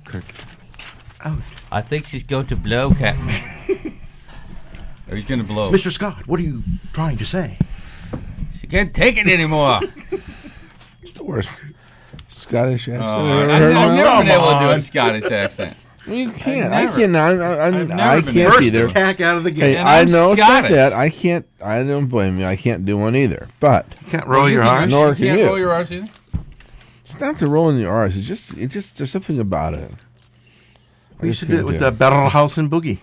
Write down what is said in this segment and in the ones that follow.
Kirk. Ouch. I think she's going to blow, Captain. Or he's going to blow. Mr. Scott, what are you trying to say? She can't take it anymore. It's the worst Scottish accent Oh, I've ever I've heard. never been able to do a on. Scottish accent. You can't. I've I cannot. I've never I been can't First either. attack out of the Hey, gate. And I I'm know it's not Scottish. that. I can't. I don't blame you. I can't do one either. But You can't roll your can- R's. Nor you can can't you. roll your R's either? it's not the rolling the R's. It's just. There's something about it. We used to do it with the Battle House and Boogie.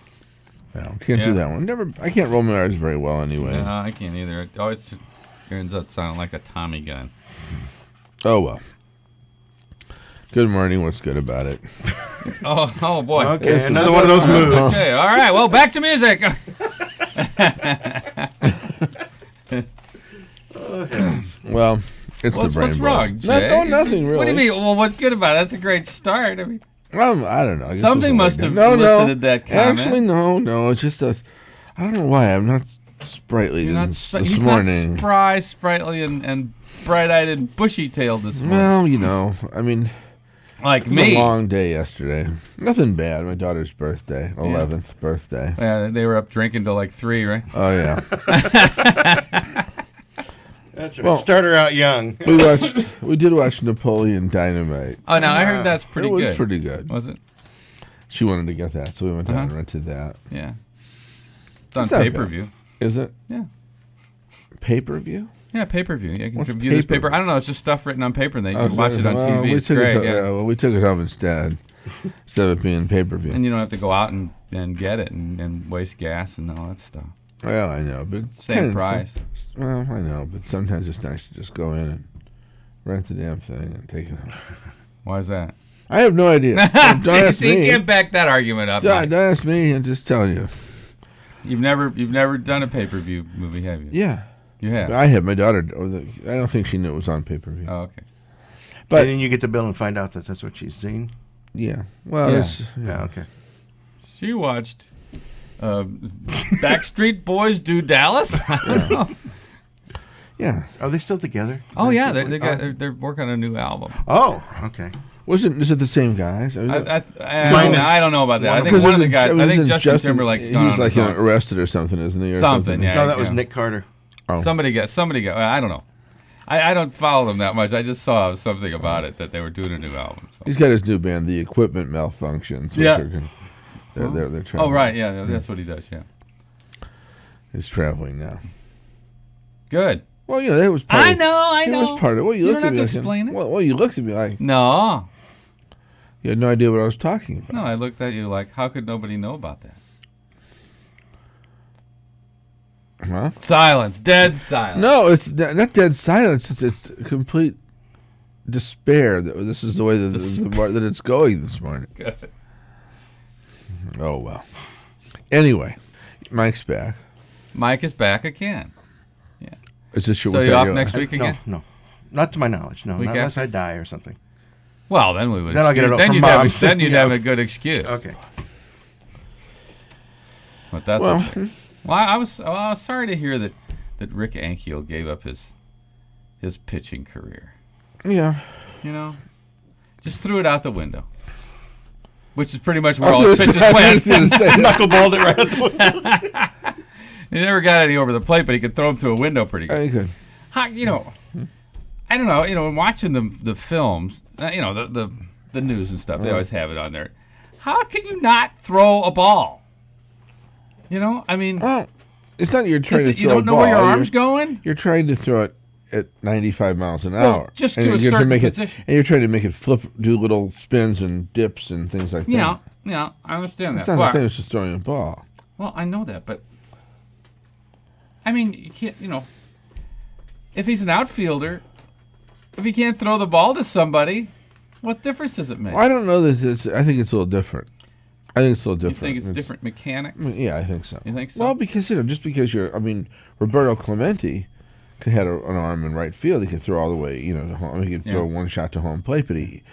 No, can't do Yeah. that one. Never. I can't roll my R's very well anyway. No, I can't either. It always just turns out sounding like a Tommy gun. Oh well. Good morning. What's good about it? Oh boy. Okay, Listen. another one of those moves. Okay, all right. Well, back to music. Well, it's the brain. What's wrong, buzz. Jay? Nothing really. What do you mean? Well, what's good about it? That's a great start. I mean, I don't know. I guess Something it's must like have that. elicited that comment. Actually, no. It's just a. I don't know why I'm not sprightly you're not this he's morning. not spry, sprightly, and bright-eyed and bushy-tailed this morning. Well, you know, I mean, Like it was me. a long day yesterday. Nothing bad. My daughter's birthday, 11th birthday. Yeah, they were up drinking till like 3, right? Oh yeah. That's right. Well- Start her out young. We did watch Napoleon Dynamite. Oh, no, I heard that's pretty it was good. pretty good. Was it? She wanted to get that, so we went down and Uh-huh. rented that. Yeah. It's on It's not bad. pay-per-view. Is it Yeah. pay-per-view? Yeah, pay-per-view. Yeah, you can What's view this pay-per? paper. I don't know. It's just stuff written on paper, and then you Oh, can watch it on well, TV. We It's took great, it. yeah. Well, we took it home instead of it being pay-per-view. And you don't have to go out and get it and waste gas and all that stuff. Well, I know, but Same kinda- price. Well, I know, but sometimes it's nice to just go in and rent the damn thing and take it home. Why is that? I have no idea. Don't ask See, me. you can't back that argument up. Don't, Mike. don't ask me. I'm just telling you. You've never done a pay-per-view movie, have you? Yeah, You have. I have. My daughter. I don't think she knew it was on pay-per-view. Oh, okay. But- and then you get the bill and find out that that's what she's seen. Yeah. Well, Yeah. it's, Yeah, okay. She watched Backstreet Boys do Dallas. I don't know. yeah. Are they still together? Oh yeah, they're working on a new album. Oh, okay. Is it the same guys? I don't know about that. I think Because one of the isn't- guys. I think isn't Justin Timberlake's gone He's on like the phone. arrested or something, isn't he? Or Something, yeah. No, that was Nick Carter. Oh. Somebody got. I don't know. I don't follow them that much. I just saw something about it that they were doing a new album. So. He's got his new band, The Equipment Malfunctions. Which Yeah. They're traveling. Oh right, yeah, that's what he does. Yeah. He's traveling now. Good. Well, you know, that was part I of, know. It was part of. Well, you You looked don't at have me to explain it. Well, you looked at me like No, you had no idea what I was talking about. no. I looked at you like, how could nobody know about that? Huh? Silence. Dead silence. No, it's not dead silence. It's complete despair that this is the way that it's going this morning. Good. Oh well. Anyway, Mike's back. Mike is back again. Is this your? So was you that off your- next week again? No. Not to my knowledge. No, Week not unless after? I die or something. Well, then we would. Then I'll get it then from you'd Mom. then you'd Yeah, have a okay. good excuse. Okay. But that's Well, okay. Well, I was sorry to hear that Rick Ankiel gave up his pitching career. yeah. You know, just threw it out the window. Which is pretty much where I all was his pitches gonna went. say that. Knuckleballed it right at the window. He never got any over the plate, but he could throw them through a window pretty good. Very good. How, you know, I don't know. You know, watching the films, you know, the news and stuff, they always have it on there. How can you not throw a ball? You know, I mean, Well, it's not you're trying to throw you don't a know where your ball. arm's going. You're trying to throw it at 95 miles an Well, hour. just And to a you're certain make position. And you're trying to make it flip, do little spins and dips and things like that. You know, I understand It's that. not the But- same as just throwing a ball. Well, I know that, but I mean, you can't. You know, if he's an outfielder, if he can't throw the ball to somebody, what difference does it make? Well, I don't know that it's. I think it's a little different. I think it's a little You different. think it's different mechanics? Yeah, I think so. You think so? Well, because just because you're. I mean, Roberto Clemente had an arm in right field. He could throw all the way. To home. He could throw one shot to home plate, but he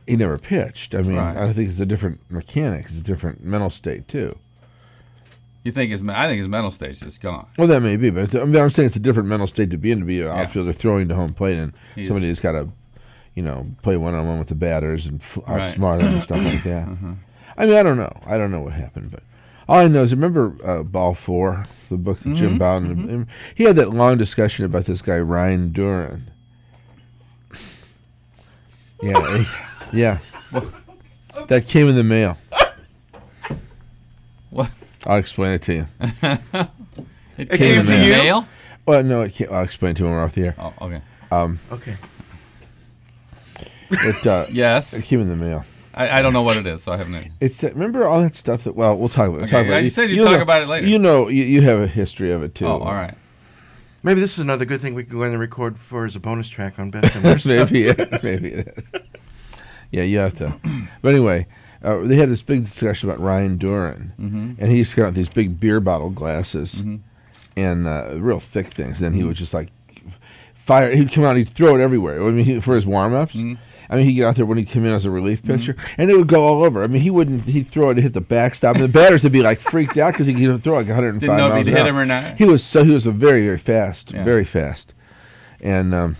never pitched. I mean, Right. I think it's a different mechanic. It's a different mental state too. You think I think his mental state's just gone. Well, that may be, but I'm saying it's a different mental state to be in, to be an outfielder throwing to home plate, and somebody that's got to, play one-on-one with the batters and Right. outsmart them and stuff like that. I mean, I don't know. I don't know what happened, but all I know is remember Ball 4, the book that Jim Bowden, and he had that long discussion about this guy Ryan Duran. Yeah, yeah. That came in the mail. What? I'll explain it to you. It came came in to the you? mail? Well, no, I'll explain it to him off the air. Oh, okay. Okay. Yes. It came in the mail. I don't know what it is, so I haven't. It's that, remember all that stuff that. Well, we'll talk about. Okay, talk about yeah, it. you said you'd know- talk about it later. You have a history of it too. Oh, all right. Maybe this is another good thing we can go in and record for as a bonus track on Best and Worst. Stuff. maybe it is. Yeah, you have to. But anyway, they had this big discussion about Ryan Duran, and he used to got these big beer bottle glasses and real thick things. Then he would just like fire. He'd come out, and he'd throw it everywhere. I mean, for his warm ups. I mean, he'd get out there when he'd come in as a relief pitcher, and it would go all over. I mean, he'd throw it to hit the backstop, and the batters would be like freaked out because he could throw like 105 Didn't know if miles he'd an hit hour. him or not. He was a very, very fast, Yeah. very fast, and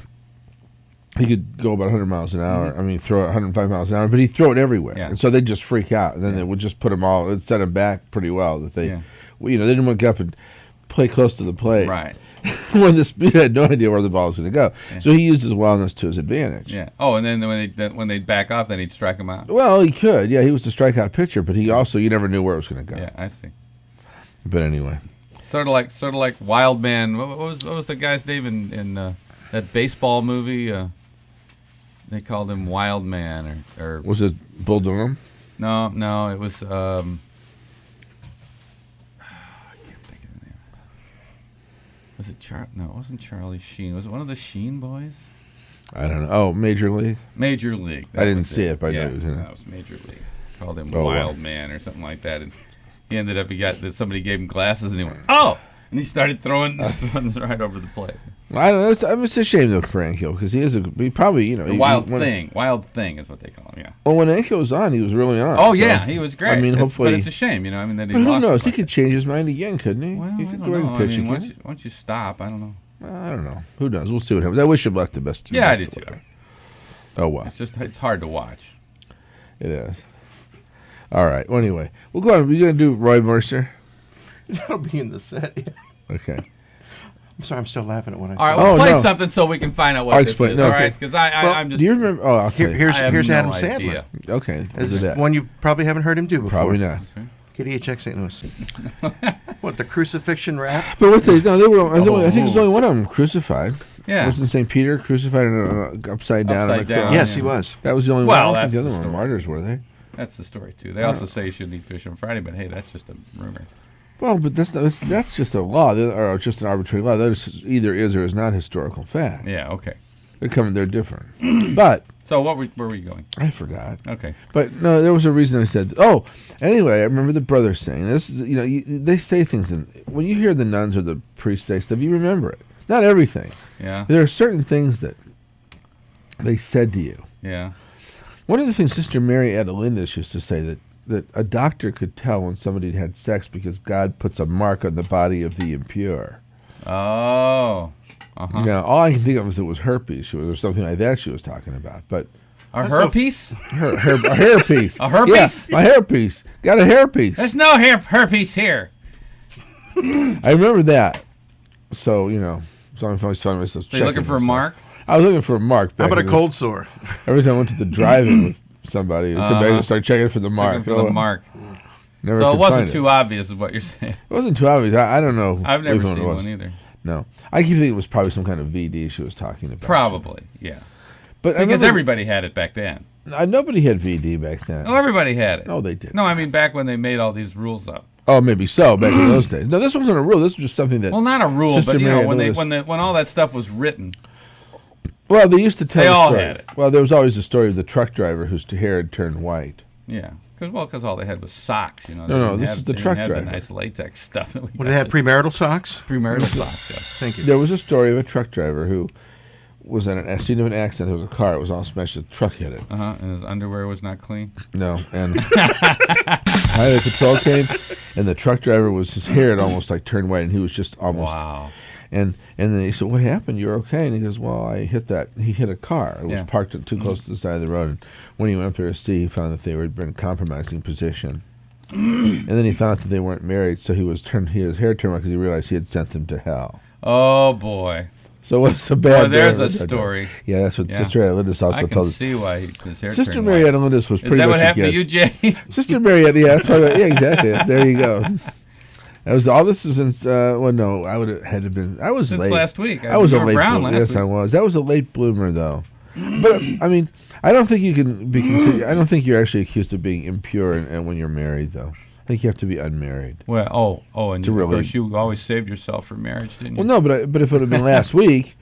he could go about 100 miles an hour. I mean, throw it 105 miles an hour, but he'd throw it everywhere, Yeah. and so they'd just freak out, and then they would just put him all. It'd set him back pretty well. That they, Yeah. they didn't want to get up and play close to the plate. Right. When the speed had no idea where the ball was going to go, so he used his wildness to his advantage. Yeah. Oh, and then when they'd back off, then he'd strike him out. Well, he could. Yeah, he was the strikeout pitcher, but he also you never knew where it was going to go. Yeah, I see. But anyway, Sort of like Wild Man. What was the guy's name in that baseball movie? They called him Wild Man, or was it Bull Durham? no, it was. I can't think of the name. Was it No, it wasn't Charlie Sheen. Was it one of the Sheen boys? I don't know. Oh, Major League. Major League. I didn't was see it, but I knew yeah, it was in it. that was Major League. Called him Oh, wow. Wild Man or something like that, and he ended up somebody gave him glasses, and he went, "Oh!" and he started throwing right over the plate. Well, I don't know. It's a shame though for Ankiel because he probably The Wild Thing is what they call him. Yeah. Well, when Ankiel was on, he was really on. Oh so, yeah, he was great. I mean, hopefully. but it's a shame, I mean, that he But who lost knows? He by could it. change his mind again, couldn't he? Well, he I could don't go ahead know. and I pitch mean, again. once you stop, I don't know. I don't know. Who knows? We'll see what happens. I wish him luck. The best. Yeah, I best do of too. luck. Oh well, It's hard to watch. it is. All right. Well, anyway, we'll go on. We're gonna do Roy Mercer. That'll be in the set. Yeah. Okay. I'm sorry, I'm still laughing at what I said. All right, well, Oh, play no. something so we can find out what I'll this explain. is. No, All okay. right, because Well, I'm just. Do you remember? Oh, I'll tell you. Here's I have here's no Adam idea. Sandler. Okay. We'll do It's that. one you probably haven't heard him do before. Probably not. KDHX St. Louis. What, the crucifixion rap? But what they were. I think there's Oh. only one of them crucified. Yeah. Wasn't St. Peter crucified upside down? on Upside a cross? down. Yes, yeah. he was. That was the only Well, one. I don't think the that's other the one story. martyrs were they? That's the story too. They also say you shouldn't eat fish on Friday, but hey, that's just a rumor. Well, but that's just a law, or just an arbitrary law. That is either is or is not historical fact. Yeah. Okay. They're different. But So where were we going? I forgot. Okay. But no, there was a reason I said. Oh, anyway, I remember the brother saying this. Is, they say things, and when you hear the nuns or the priests say stuff, you remember it. Not everything. Yeah. There are certain things that they said to you. Yeah. One of the things Sister Mary Adelindis used to say that a doctor could tell when somebody had sex because God puts a mark on the body of the impure. Oh. Uh-huh. Now, all I can think of is it was herpes or something like that she was talking about. But A herpes? a hairpiece. A herpes? Yeah, my hairpiece. Got a hairpiece. There's no herpes here. I remember that. So, so I'm always telling myself. So you're looking for a mark? I was looking for a mark. How back about a in the- cold sore? Every time I went to the drive-in with somebody, I Uh-huh. would start checking for the mark. Looking for the mark. Never So it could wasn't find too obvious, is what you're saying. It wasn't too obvious. I don't know. I've never which one seen it was. one either. No, I keep thinking it was probably some kind of VD she was talking about. Probably, yeah. But I Because remember- everybody had it back then. nobody had VD back then. No, everybody had it. No, they didn't. No, I mean back when they made all these rules up. Oh, maybe so. Back in those days. No, this wasn't a rule. This was just something that. Well, not a rule, Sister but Mary when noticed. when all that stuff was written. Well, they used to tell. They the all story. had it. Well, there was always a story of the truck driver whose hair had turned white. Yeah, because all they had was socks. They No, didn't this have- is the they truck didn't have driver. the nice latex stuff that we Would they have premarital socks? premarital socks. Thank you. There was a story of a truck driver who was at a scene of an accident. There was a car. It was all smashed. The truck hit it. And his underwear was not clean. No, and highway patrol came, and the truck driver his hair had almost like turned white, and he was just almost. Wow. And then he said, "What happened? You're okay?" And he goes, "Well, I hit that. He hit a car. It was Yeah. parked too close to the side of the road. And when he went up there to see, he found that they were in a compromising position. And then he found out that they weren't married, so his hair turned white because he realized he had sent them to hell. Oh boy. So what's a bad? Boy, there's a day? story. Yeah, that's what Yeah. Sister Adelindis also I can told us. see why his hair Sister turned Mary white. Adelindis was Is pretty that much what a happened to you, guest. Jay? Sister Mary, yeah, that's what. Yeah, exactly. There you go. That was all. This was since. Well, no, I would have had to been. I was Since late. last week. I was You a were late brown bloomer. last Yes, week. I was. That was a late bloomer, though. But I mean, I don't think you can be considered. I don't think you're actually accused of being impure and when you're married, though. I think you have to be unmarried. Well, and To of really- course you always saved yourself for marriage, didn't you? Well, no, but if it would have been last week,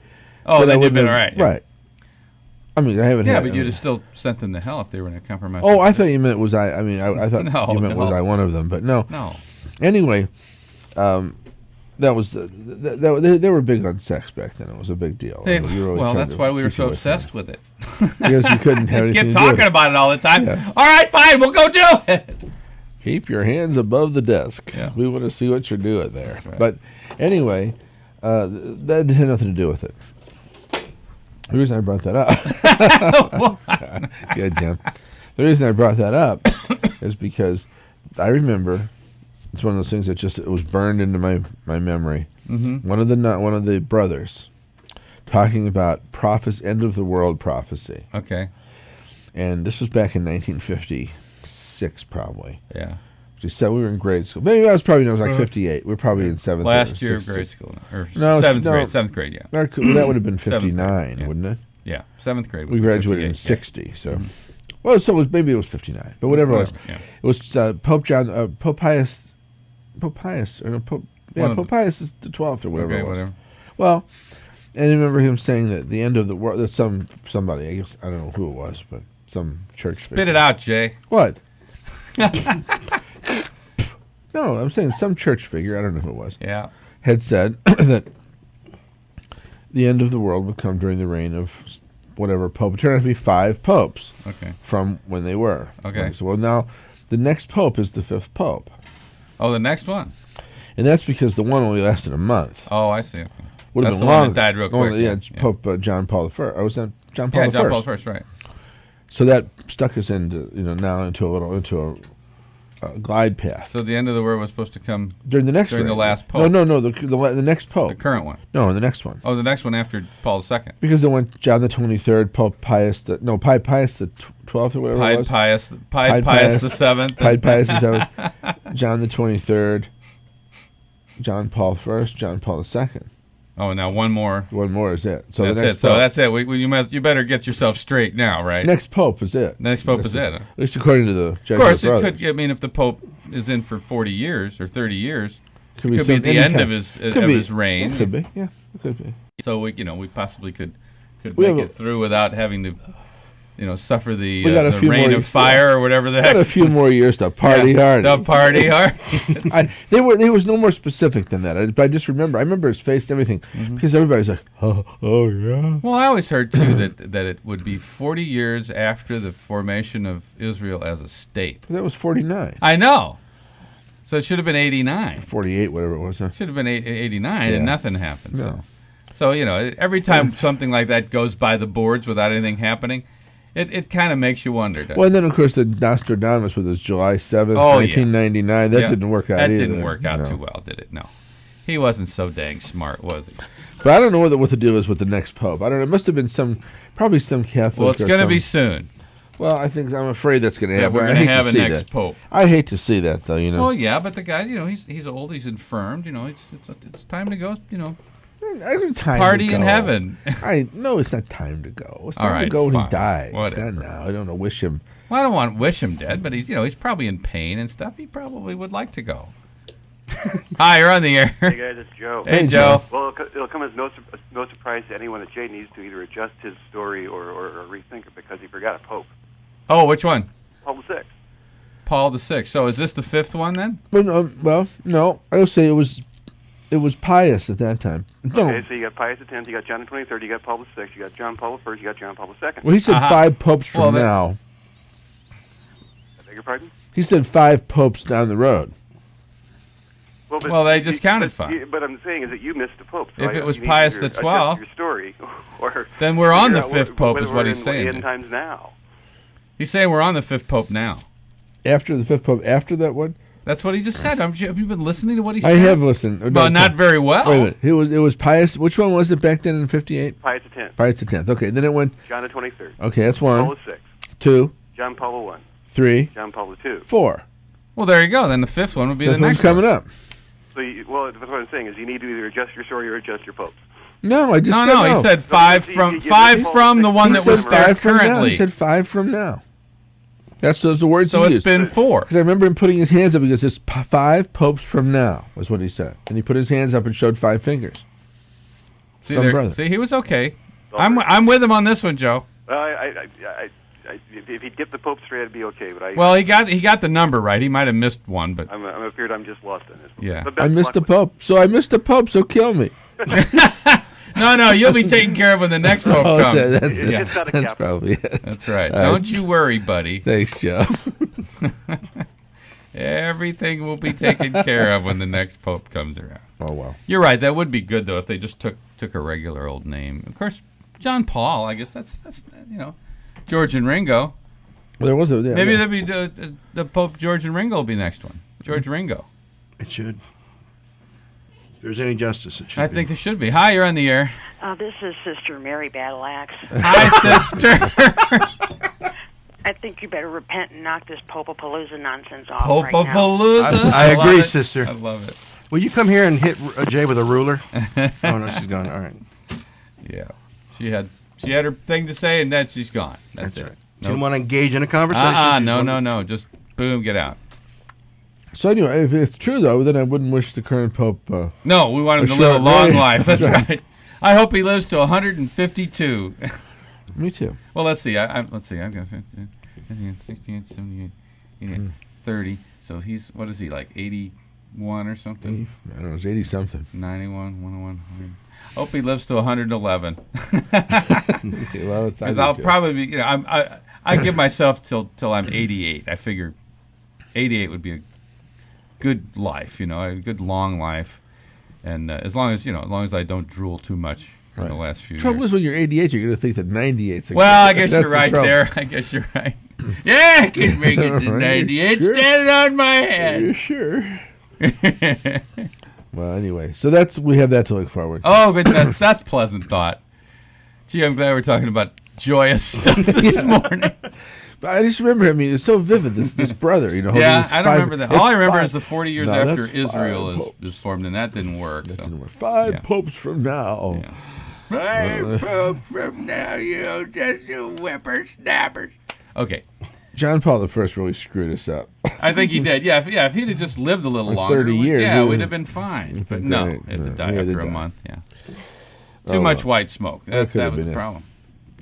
Oh, then I then you'd wouldn't been have- all right. yeah. Right. I mean, I haven't. Yeah, had, but I you'd mean- have still sent them to hell if they were in a compromise. Oh, I thought you meant was I. I mean, I thought No, you meant was no. I one of them, but no. No. Anyway, that was they were big on sex back then. It was a big deal. Hey, You really well, tried that's to why we were keep so away from obsessed with it. it. Because you couldn't have anything Kept to do with talking it. about it all the time. Yeah. All right, fine, we'll go do it. Keep your hands above the desk. Yeah. We want to see what you're doing there. Right. But anyway, that had nothing to do with it. The reason I brought that up, yeah, Jim. The reason I brought that up is because I remember it's one of those things that just it was burned into my memory. Mm-hmm. One of the brothers talking about end of the world prophecy, Okay. and this was back in 1956, probably. Yeah. She said we were in grade school. Maybe I was 58. We were probably in seventh. Last or year of sixth. grade school. Or No, seventh no. grade. Seventh grade, yeah. That would have been Seventh grade, 59, yeah. wouldn't it? Yeah. Seventh grade. We would be graduated in 58, 60, so. Well, so maybe it was 59, but whatever it was. Yeah. It was Pope Pius, or no, Pope Pius is the 12th or whatever Okay, it was. whatever. Well, and I remember him saying that the end of the world, that somebody, I guess, I don't know who it was, but some church Spit it out, Jay. What? No, I'm saying some church figure, I don't know who it was, Yeah. had said that the end of the world would come during the reign of whatever pope. It turned out to be 5 popes Okay. from when they were. Okay. So, well, now the next pope is the 5th pope. Oh, the next one. And that's because the one only lasted a month. Oh, I see. Okay. Would have That's been the one longer. that died real Only- quick. yeah, Pope John Paul I. Or was that John Paul Yeah, I? John Paul I, right. So that stuck us into a glide path. So the end of the world was supposed to come During the next during the reign. last pope. No, the next pope. the current one. No, the next one. Oh, the next one after Paul II. Because it went John the 23rd, Pope Pius the 12th or whatever it was. Pius the Pius Seventh. Pied Pius the 7th, John the 23rd, John Paul I, John Paul II. Oh, now one more. One more is it. So That's the next it. So pope, that's it. You better get yourself straight now, right? next pope is it. Next pope That's is it. At least according to the Jesuit Of course, it brothers. could. I mean, if the pope is in for 40 years or 30 years, Could it could be some- at the any end time. of his Could be. his reign. It could be. Yeah, it could be. So we possibly could We make have it through without having to, suffer the We got a few rain more- of fire or whatever the Got heck. a few more years to party hard. The party hard. He was no more specific than that. But I remember his face and everything because everybody's like, oh yeah. Well, I always heard too that it would be 40 years after the formation of Israel as a state. That was 49, I know. So it should have been 89. 48, whatever it was. Huh? Should have been 89, Yeah. and nothing happened. No. So every time something like that goes by the boards without anything happening, it kind of makes you wonder. doesn't Well, and then of course the Nostradamus with his July 7th, Oh, yeah. 1999. That Yeah. didn't work out That either. didn't work out No. too well, did it? No. He wasn't so dang smart, was he? But I don't know what the deal is with the next pope. I don't know. It must have been probably some Catholic. Well, it's or going to some- be soon Well, I'm afraid that's going to that happen. we're I going to hate have to a see next that. pope. I hate to see that, though. Well, yeah, but the guy, he's old, he's infirmed. It's time to go. Every time Party to in go. heaven. No, it's not time to go. It's All time to right, go when he fine. dies. Whatever. Not now. I don't know. Wish him. Well, I don't want to wish him dead, but he's probably in pain and stuff. He probably would like to go. Hi, you're on the air. Hey guys, it's Joe. Hey, Hey, Joe. Well, it'll come as no surprise to anyone that Jay needs to either adjust his story or rethink it because he forgot a pope, Oh, which one? Paul VI. Paul VI. So is this the 5th one then? Well, no. I would say it was Pius at that time. No. Okay, so you got Pius X, you got John the 23rd, you got Paul VI, you got John Paul I, you got John Paul II. Well, he said Uh-huh. 5 popes from Well, that- now. I beg your pardon? He said 5 popes down the road. Well, they just counted 5. But I'm saying is that you missed the Pope. So If it was you need Pius to either the 12th, adjust your story, or then we're on the figure out 5th Pope, whether is what we're he's in saying. End times now. He's saying we're on the 5th Pope now. After the 5th Pope, after that one? That's what he just said. Have you been listening to what he said? I have listened. Well, not very well. Wait a minute. It was Pius. Which one was it back then in 58? Pius X. Pius X. Okay, then it went. John the 23rd. Okay, that's one. Paul VI. 2, John Paul I. 3, John Paul II. 4. Well, there you go. Then the 5th one would be Fifth the next one's coming one. up. So, that's what I'm saying is you need to either adjust your story or adjust your popes. No, I just said No, he said 5 you- from you- 5 you- from the one He that said was there 5 from now. currently. He said 5 from now. That's those the words So he it's used. been 4. Because I remember him putting his hands up because it's 5 popes from now, was what he said. And he put his hands up and showed 5 fingers. See, Some brother. see, he was okay. I'm with him on this one, Joe. If he'd get the Pope straight, I'd be okay. But Well, he got the number right. He might have missed one, but I'm afraid I'm just lost on this one. Yeah. But best I of missed luck the with Pope. So I missed the Pope, so kill me. no, you'll be taken care of when the next Pope Oh, comes. that's it. it. It's not a That's capital. probably it. That's right. All right. Don't you worry, buddy. Thanks, Joe. Everything will be taken care of when the next Pope comes around. Oh, well. You're right. That would be good though if they just took a regular old name. Of course, John Paul. I guess that's George and Ringo. There was a... Yeah, Maybe yeah. that'd be the Pope George and Ringo will be next one. George Ringo. It should. If there's any justice, it should. I think there should be. Hi, you're on the air. This is Sister Mary Battleaxe. Hi, sister. I think you better repent and knock this Popapalooza nonsense off right now. Popapalooza. I love agree, it. sister. I love it. Will you come here and hit Jay with a ruler? Oh no, she's gone. All right, Yeah, she had her thing to say, and then she's gone. That's it. right. She didn't want to engage in a conversation. She just wanted- No. Just boom, get out. So anyway, if it's true, though, then I wouldn't wish the current Pope... No, we want him to Sure, live a long right. life. That's right. I hope he lives to 152. me too. Well, let's see. Let's see. I've got 15, 68, 78, 88, 30. So he's, what is he, like 81 or something? I don't know, it's 80-something. 91, 101, 100. Hope he lives to 111. Well, it's Because I'll probably be, I give myself till I'm 88. I figure 88 would be a good life, a good long life. And as long as I don't drool too much in the last few Trouble years. is, when you're 88, you're going to think that 98's a Well, I guess that's you're the right trouble. there. I guess you're right. Yeah, I can make it to Right. 98 Sure. standing on my Yeah, head. sure. Well, anyway, so we have that to look forward to. Oh, good. That's pleasant thought. Gee, I'm glad we're talking about joyous stuff this morning. But I just remember, he was so vivid, this brother, holding Yeah, this I don't 5 remember that. All I remember five- is the 40 years No, after that's Israel 5 is popes. formed, and that didn't work. That So. didn't work. 5 Yeah. popes from now. Yeah. Five popes from now, just you whippersnappers. Okay. John Paul I really screwed us up. I think he did. Yeah, if he'd have just lived a little Or longer, 30 years, yeah, it we'd have been fine. But been no, great. it had to Yeah, die he had to after a die. month. Yeah, Oh, too much well. white smoke. That could That have was been the it. problem.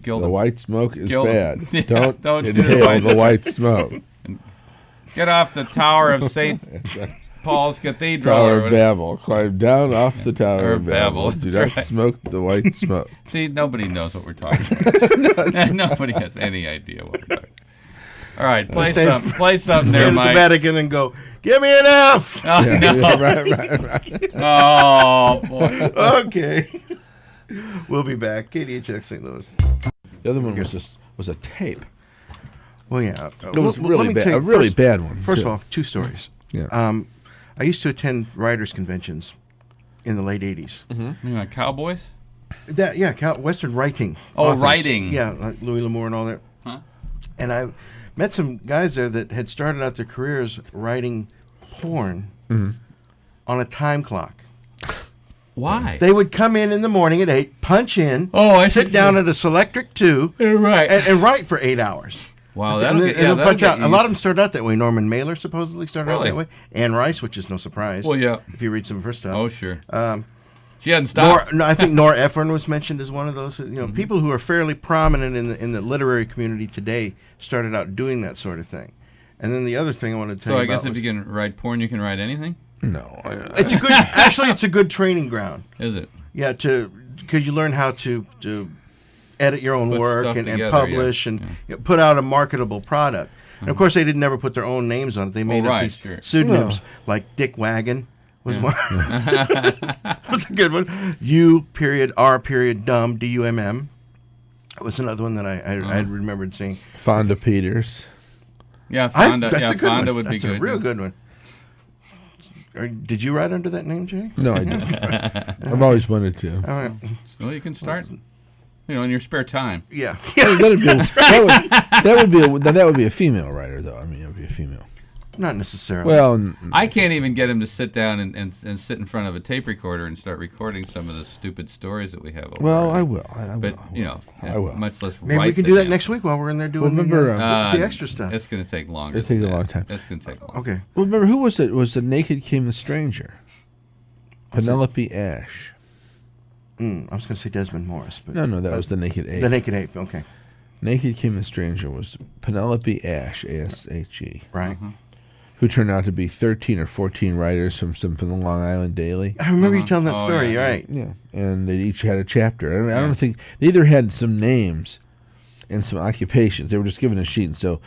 Killed The him. white smoke is Kill bad. them. Yeah, Don't don't do inhale white- the white smoke. Get off the tower of St. Paul's Cathedral. Tower or of whatever. Babel. Climb down off the Tower Or of Babel. Babel, Do that's not right. smoke the white smoke. See, nobody knows what we're talking about. Nobody has any idea what we're talking. All right, play something. Play something Stand there, at the Mike. Vatican and go, give me an F. Oh, Yeah, no. yeah, right. Oh boy. Okay. We'll be back. KDHX St. Louis. The other one was a tape. Well, yeah. It was let really me bad. tell you A really first- bad one. First too. of all, 2 stories. Yeah. I used to attend writers' conventions in the late 80s. You know, Cowboys? Western writing. Oh, authors. writing. Yeah, like Louis L'Amour and all that. Huh? And I met some guys there that had started out their careers writing porn on a time clock. Why? They would come in the morning at 8, punch in, Oh, I sit see. down at a Selectric 2, right. and write for 8 hours. Wow, And that'll then- get, and yeah, they'll that'll punch get out. A lot of used. them started out that way. Norman Mailer supposedly started out Really? that way. Anne Rice, which is no surprise. Well, yeah. If you read some of her stuff. Oh, sure. Um, She hadn't stopped. I think Nora Ephron was mentioned as one of those. People who are fairly prominent in the literary community today started out doing that sort of thing. And then the other thing I wanted to tell So you I guess about if you can write porn, you can write anything? No. it's a good. Actually, it's a good training ground. Is it? Yeah, because you learn how to edit your own Put work stuff and together, publish yeah, and put out a marketable product. And of course, they didn't never put their own names on it. They made up right, these sure. pseudonyms like Dick Wagon was one. Was a good one. U.R. DUMM. That was another one that I remembered seeing. Fonda Peters. Yeah, Fonda. That's a good Fonda one. would be That's good. a real good one. Did you write under that name, Jay? No, I didn't. I've always wanted to. All right. Well, you can start, in your spare time. Yeah. That would be a female writer, though. I mean, it would be a female. Not necessarily. Well, I can't even get him to sit down and sit in front of a tape recorder and start recording some of the stupid stories that we have. I will. But I will. much less. Maybe we can do that next week while we're in there doing the extra stuff. It's going to take longer. It takes a long time. It's going to take longer. Okay. Well, remember who was it? Was the Naked Came the Stranger? Penelope Ash. I was going to say Desmond Morris, but No, that was the Naked Ape. the Naked Ape. Okay. Naked Came the Stranger was Penelope Ash, ASHE, Right. who turned out to be 13 or 14 writers from the Long Island Daily. I remember you telling that Oh, story. yeah, You're yeah. right. Yeah, and they each had a chapter. I don't think they either had some names and some occupations. They were just given a sheet and said,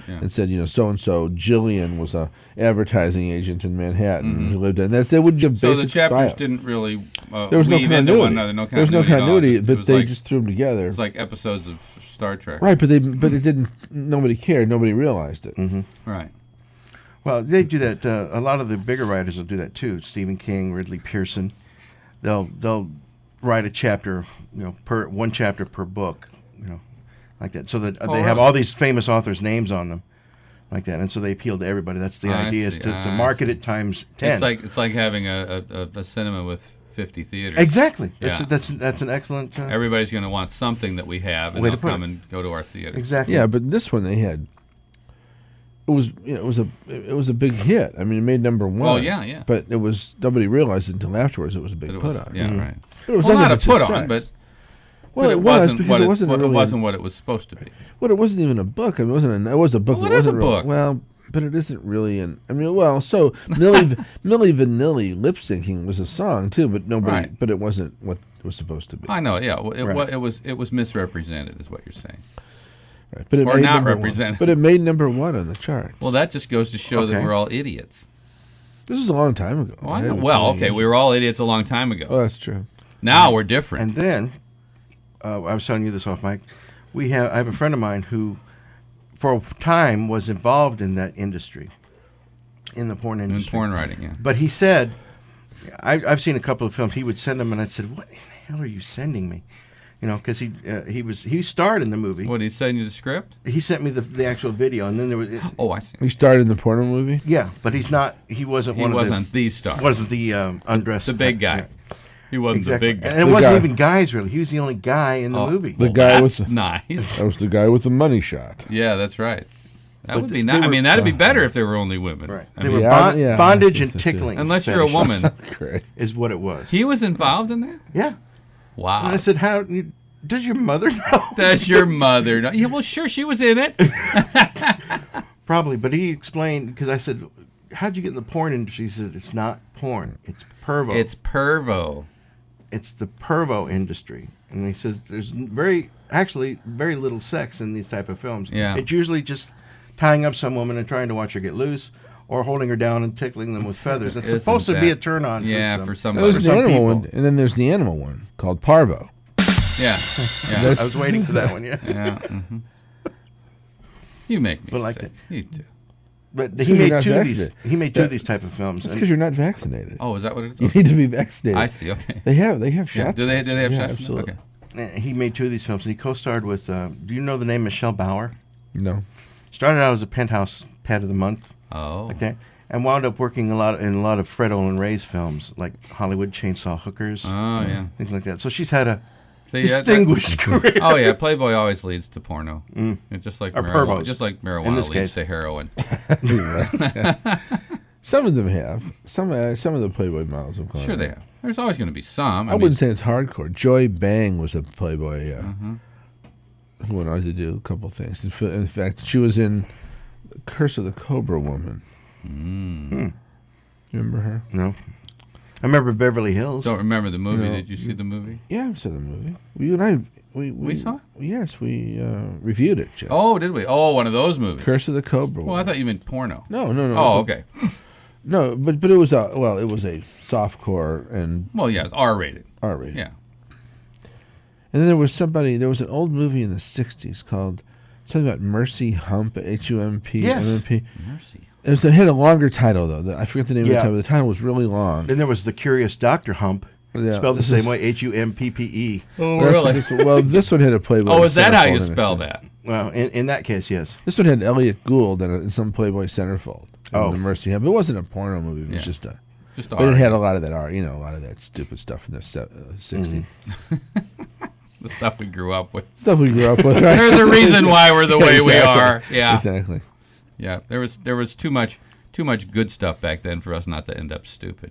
so and so. Jillian was a advertising agent in Manhattan who lived in. They would give So basic the chapters bio. didn't really there was no weave into one continuity. another. There was no continuity, at all. but It they was just threw them together. It's like episodes of Star Trek. Right, but it didn't. Nobody cared. Nobody realized it. Right. Well, they do that. A lot of the bigger writers will do that too. Stephen King, Ridley Pearson. They'll write a chapter, one chapter per book, like that. So that they have really? all these famous authors' names on them, like that. And so they appeal to everybody. That's the I idea, is see. to market it times 10. It's like having a cinema with 50 theaters. Exactly. Yeah. That's an excellent. Everybody's going to want something that we have, and Way to they'll put come it. and go to our theater. Exactly. Yeah, but this one they had. It was a big hit. I mean, it made number one. Well, yeah. But it was nobody realized it until afterwards. It was a big But it put was, on. yeah, right. But it was Well, not a nothing put but on, sex. but Well, it it was wasn't because what it wasn't really. it wasn't what it was supposed to be. Well, it wasn't even a book. I mean, it was a book. Well, but it is a wasn't real- book. Well, but it isn't really an. I mean, well, so Milli Vanilli lip syncing was a song too, but nobody. Right. But it wasn't what it was supposed to be. I know, yeah. Well, Right. it was misrepresented, is what you're saying. Right. But it Or made not number one. represented. But it made number one on the charts. Well, that just goes to show that Okay. we're all idiots. this is a long time ago. Well, I had it well, 20 okay, years we were all idiots a long time ago. Oh, that's true. Now we're different. And then, I was telling you this off mic. I have a friend of mine who, for a time, was involved in that industry, in the porn in industry. porn writing, yeah. But he said, I've seen a couple of films. He would send them, and I said, "What in the hell are you sending me?" Because he starred in the movie. What, he send you the script? He sent me the actual video, and then there was Oh, I see. He starred in the porno movie. yeah, but he wasn't He one wasn't of the star. the wasn't the undressed The big guy. Yeah, He wasn't exactly. the big guy. And it The wasn't guy. even guys really. He was the only guy in the movie. The guy that's with nice. That was the guy with the money shot. Yeah, that's right. That But would be they nice. I were- mean, that'd be better if there were only women. Right. I They mean, were Yeah, bondage and that's true. tickling. unless you're a fetishes woman. Great. is what it was. He was involved in that? Yeah. Wow. And I said, does your mother know? Does your mother know? Yeah, well, sure, she was in it. Probably, but he explained, because I said, how'd you get in the porn industry? He said, it's not porn, it's pervo. It's pervo. It's the pervo industry. And he says there's very little sex in these type of films. Yeah. It's usually just tying up some woman and trying to watch her get loose, or holding her down and tickling them with feathers. It's Isn't supposed to be that- a turn on. Yeah, for for some. That somebody. was For the some animal people. one, and then there's the animal one called Parvo. Yeah. Yeah. I was waiting for that one. Yeah. Yeah. Mm-hmm. You make me But like sick. that. You do. But Because he you're made not two of these. vaccinated. He made two of these type of films. That's and- because you're not vaccinated. Oh, is that what it is? You need to be vaccinated. I see. Okay. They have Yeah. shots. Do they for it. have Yeah, shots? Absolutely. Okay. He made two of these films, and he co-starred with. Do you know the name Michelle Bauer? No. Started out as a Penthouse Pet of the Month, Oh. like that, and wound up working in a lot of Fred Olen Ray's films, like Hollywood Chainsaw Hookers, Oh, yeah. things like that. So she's had a See, yeah, distinguished career. Oh yeah, Playboy always leads to porno. It's just like Or marijuana. pervos. Just like marijuana In this leads case. to heroin. Some of them have. Some of the Playboy models have gone. Sure, they have. There's always going to be some. I wouldn't say it's hardcore. Joy Bang was a Playboy Mm-hmm. who went on to do a couple things. In fact, she was in Curse of the Cobra Woman. You remember her? No, I remember Beverly Hills. Don't remember the movie. No. Did you see the movie? Yeah, I saw the movie. You and I, we saw it? Yes, we reviewed it. Jeff. Oh, did we? Oh, one of those movies. Curse of the Cobra Well, I Woman. thought you meant porno. No. Oh, okay. No, but it was a softcore and Well, yeah, it's R-rated. R-rated. Yeah. And then there was an old movie in the 60s called something about Mercy Hump, H-U-M-P, Yes. M-M-P. Mercy. It had a longer title, though. I forget the name of the Yeah. title. The title was really long. Then there was the Curious Dr. Hump, Yeah, spelled the this same is- way, H-U-M-P-P-E. Oh, This one had a Playboy. Oh, is that how you centerfold in it, spell too. that? Well, in that case, yes. This one had Elliot Gould in some Playboy centerfold. Oh. The Mercy Hump. It wasn't a porno movie. It was Yeah. just a. Just But it R. had a lot of that a lot of that stupid stuff in the 60s. The stuff we grew up with. Stuff we grew up with. Right? There's a reason why we're the way we Exactly. are. Yeah. Exactly. Yeah. There was too much good stuff back then for us not to end up stupid.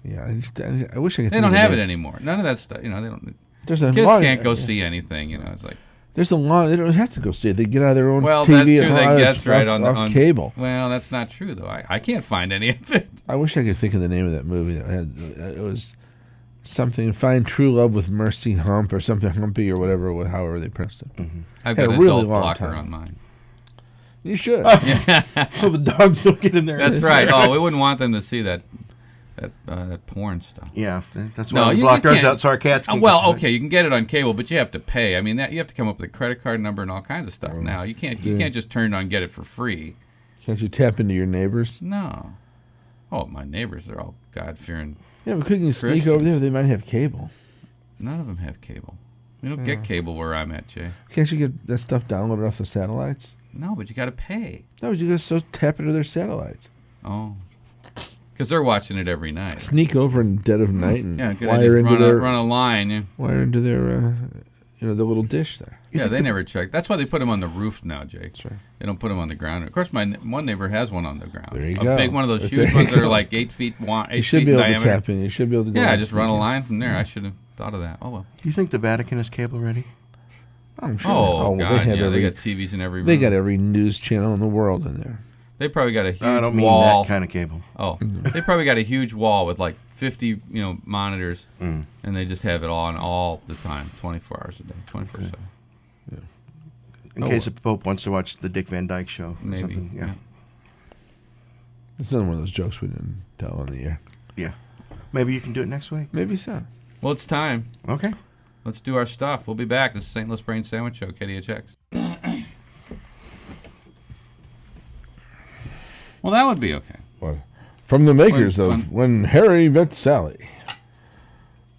Yeah, I wish I could. They don't have it anymore. None of that stuff. They don't. There's a Kids long, can't go see anything. It's like. There's a long. They don't have to go see it. They get out of their own Well, TV that's true. and That's right on cable. Well, that's not true though. I can't find any of it. I wish I could think of the name of that movie. That had it was something. Find True Love with Mercy Hump or something Humpy or whatever. However they pronounced it. I've Had got a an really adult long blocker time. on mine. You should. So the dogs don't get in there. That's right. Oh, we wouldn't want them to see that porn stuff. Yeah, that's No, why we you blocked ours can't. out so our cats can Well, okay, you can get it on cable, but you have to pay. I mean, you have to come up with a credit card number and all kinds of stuff. Now you can't just turn it on and get it for free. Can't you tap into your neighbors? No. Oh, my neighbors, they're all God-fearing. Yeah, but couldn't you sneak over there? They might have cable. None of them have cable. We don't get cable where I'm at, Jay. Can't you get that stuff downloaded off the satellites? No, but you got to pay. No, but you just tap into their satellites. Oh. Because they're watching it every night. Sneak over in the dead of night and Yeah, good wire idea. into their Run a line. Yeah. wire into their the little dish there. Yeah, they never check. That's why they put them on the roof now, Jake. That's right. They don't put them on the ground. Of course, my one neighbor has one on the ground. There you a go. big one of those There huge you ones that go. are like 8 feet wide, 8 You should feet be in able to diameter. tap in. You should be able to go. Yeah, and just run a sneak in. line from there. I should have thought of that. Oh well. Do you think the Vatican is cable ready? I'm sure. Oh, well, God, they have yeah, every. they got TVs in every room. They got every news channel in the world in there. They probably got a huge I don't mean wall. that kind of cable. Oh, they probably got a huge wall with like 50, monitors, and they just have it on all the time, 24 hours a day, 24/7. In Oh, case the Pope wants to watch the Dick Van Dyke Show. Or Maybe. something. Yeah. It's another one of those jokes we didn't tell on the air. Yeah. Maybe you can do it next week. Maybe so. Well, it's time. Okay. Let's do our stuff. We'll be back. This is St. Louis Brain Sandwich Show, KDHX. Well, that would be okay. Well, from the makers When- of When Harry Met Sally.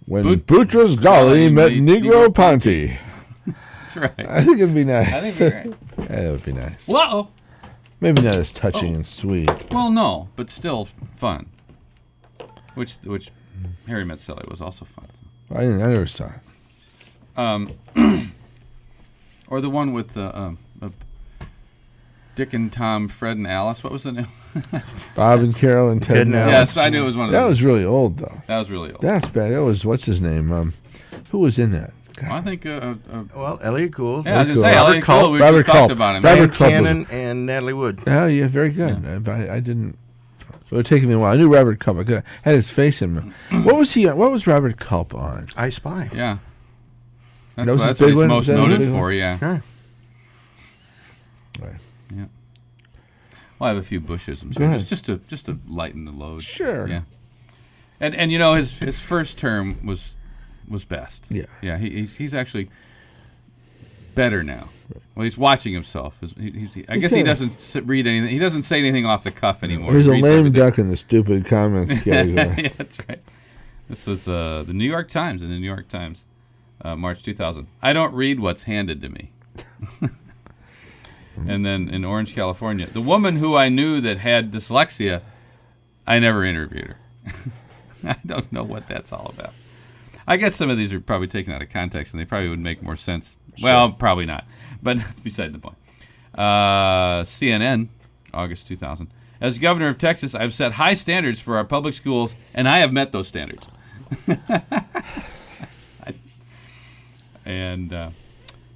When Boot- Boutros Ghali met Negro Negro Ponte. That's right. I think it'd be nice. I think you're right. Yeah, it would be nice. Whoa! Maybe not as touching and sweet. Well, no, but still fun. Which Harry Met Sally was also fun. I never saw it. Or the one with Dick and Tom, Fred and Alice. What was the name? Bob and Carol and Ted Ted and and Alice. Yes, I knew it was one of That those. was really old, though. That was really old. That's bad. That was, what's his name? Who was in that? Well, I think. Well, Elliot Gould, Yeah, I was Robert gonna say Culp. Elliot Gould. We Robert just talked Culp. about him. Robert Dan Culp was- Cannon, and Natalie Wood. Oh, yeah, very good. But I didn't. It would take me a while. I knew Robert Culp. I had his face in me. What was he? What was Robert Culp on? I Spy. Yeah. That's, That was that's his big what he's one? most Was that his noted big for, one? yeah. Sure. Right. Yeah. Well, I have a few Bushisms. Go ahead. Just to lighten the load. Sure. Yeah. And his first term was best. Yeah. Yeah. He's actually better now. Well, he's watching himself. I guess he kinda- doesn't read anything. He doesn't say anything off the cuff anymore. He's He a reads lame everything. duck in the stupid comments category. Yeah, that's right. This was the New York Times in the New York Times, March 2000. I don't read what's handed to me. And then in Orange, California, the woman who I knew that had dyslexia, I never interviewed her. I don't know what that's all about. I guess some of these are probably taken out of context, and they probably would make more sense. Well, probably not. But beside the point. CNN, August 2000. As governor of Texas, I've set high standards for our public schools, and I have met those standards. And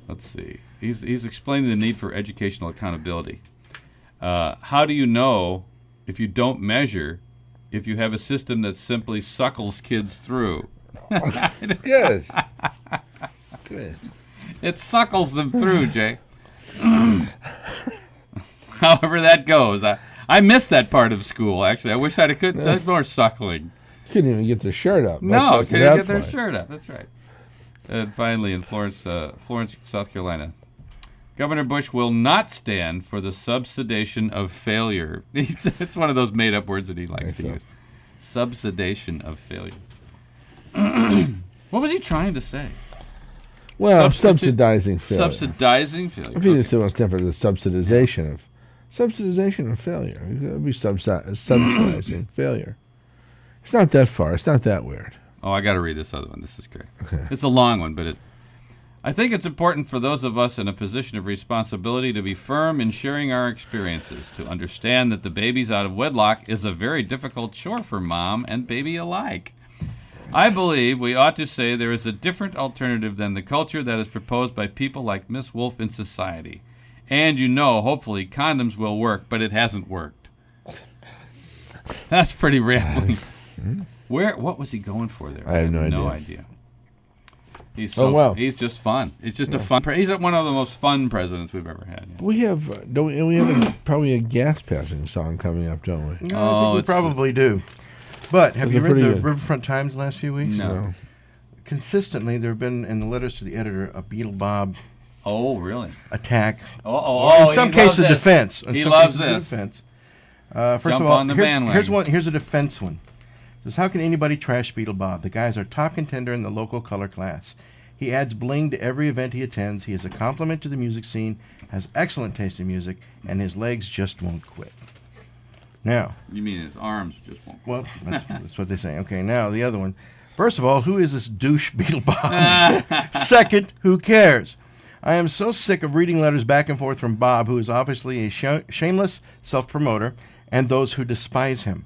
let's see. He's explaining the need for educational accountability. How do you know if you don't measure if you have a system that simply suckles kids through? Good. Good. It suckles them through, Jay. However that goes. I missed that part of school, actually. I wish I could. That's more suckling. Couldn't even get their shirt up. No, much couldn't less get their point. shirt up. That's right. And finally, in Florence, South Carolina, Governor Bush will not stand for the subsidization of failure. It's one of those made-up words that he likes to use. Subsidization of failure. What was he trying to say? Well, subsidizing failure. Subsidizing failure. If he didn't say what's stand for the subsidization of failure, it would be subsidizing failure. It's not that far. It's not that weird. Oh, I got to read this other one. This is great. Okay. It's a long one, but I think it's important for those of us in a position of responsibility to be firm in sharing our experiences, to understand that the babies out of wedlock is a very difficult chore for mom and baby alike. I believe we ought to say there is a different alternative than the culture that is proposed by people like Miss Wolf in society. And hopefully condoms will work, but it hasn't worked. That's pretty rambling. What was he going for there? I have no idea. He's he's just fun. It's just a fun. He's one of the most fun presidents we've ever had. We have probably a gas passing song coming up, don't we? No, I think we probably do. But have Those you are read the pretty good. Riverfront Times the last few weeks? No. Consistently, there have been, in the letters to the editor, a Beetle Bob Oh, really? attack. Oh, in some cases, defense. In He some loves cases, this. defense. First Jump of all, on the here's bandwagon. Here's a defense one. It says, how can anybody trash Beetle Bob? The guy's our top contender in the local color class. He adds bling to every event he attends. He is a compliment to the music scene, has excellent taste in music, and his legs just won't quit. Now, You mean his arms just won't. well, that's what they say. Okay, now the other one. First of all, who is this douche Beetle Bob? Second, who cares? I am so sick of reading letters back and forth from Bob, who is obviously a shameless self-promoter, and those who despise him.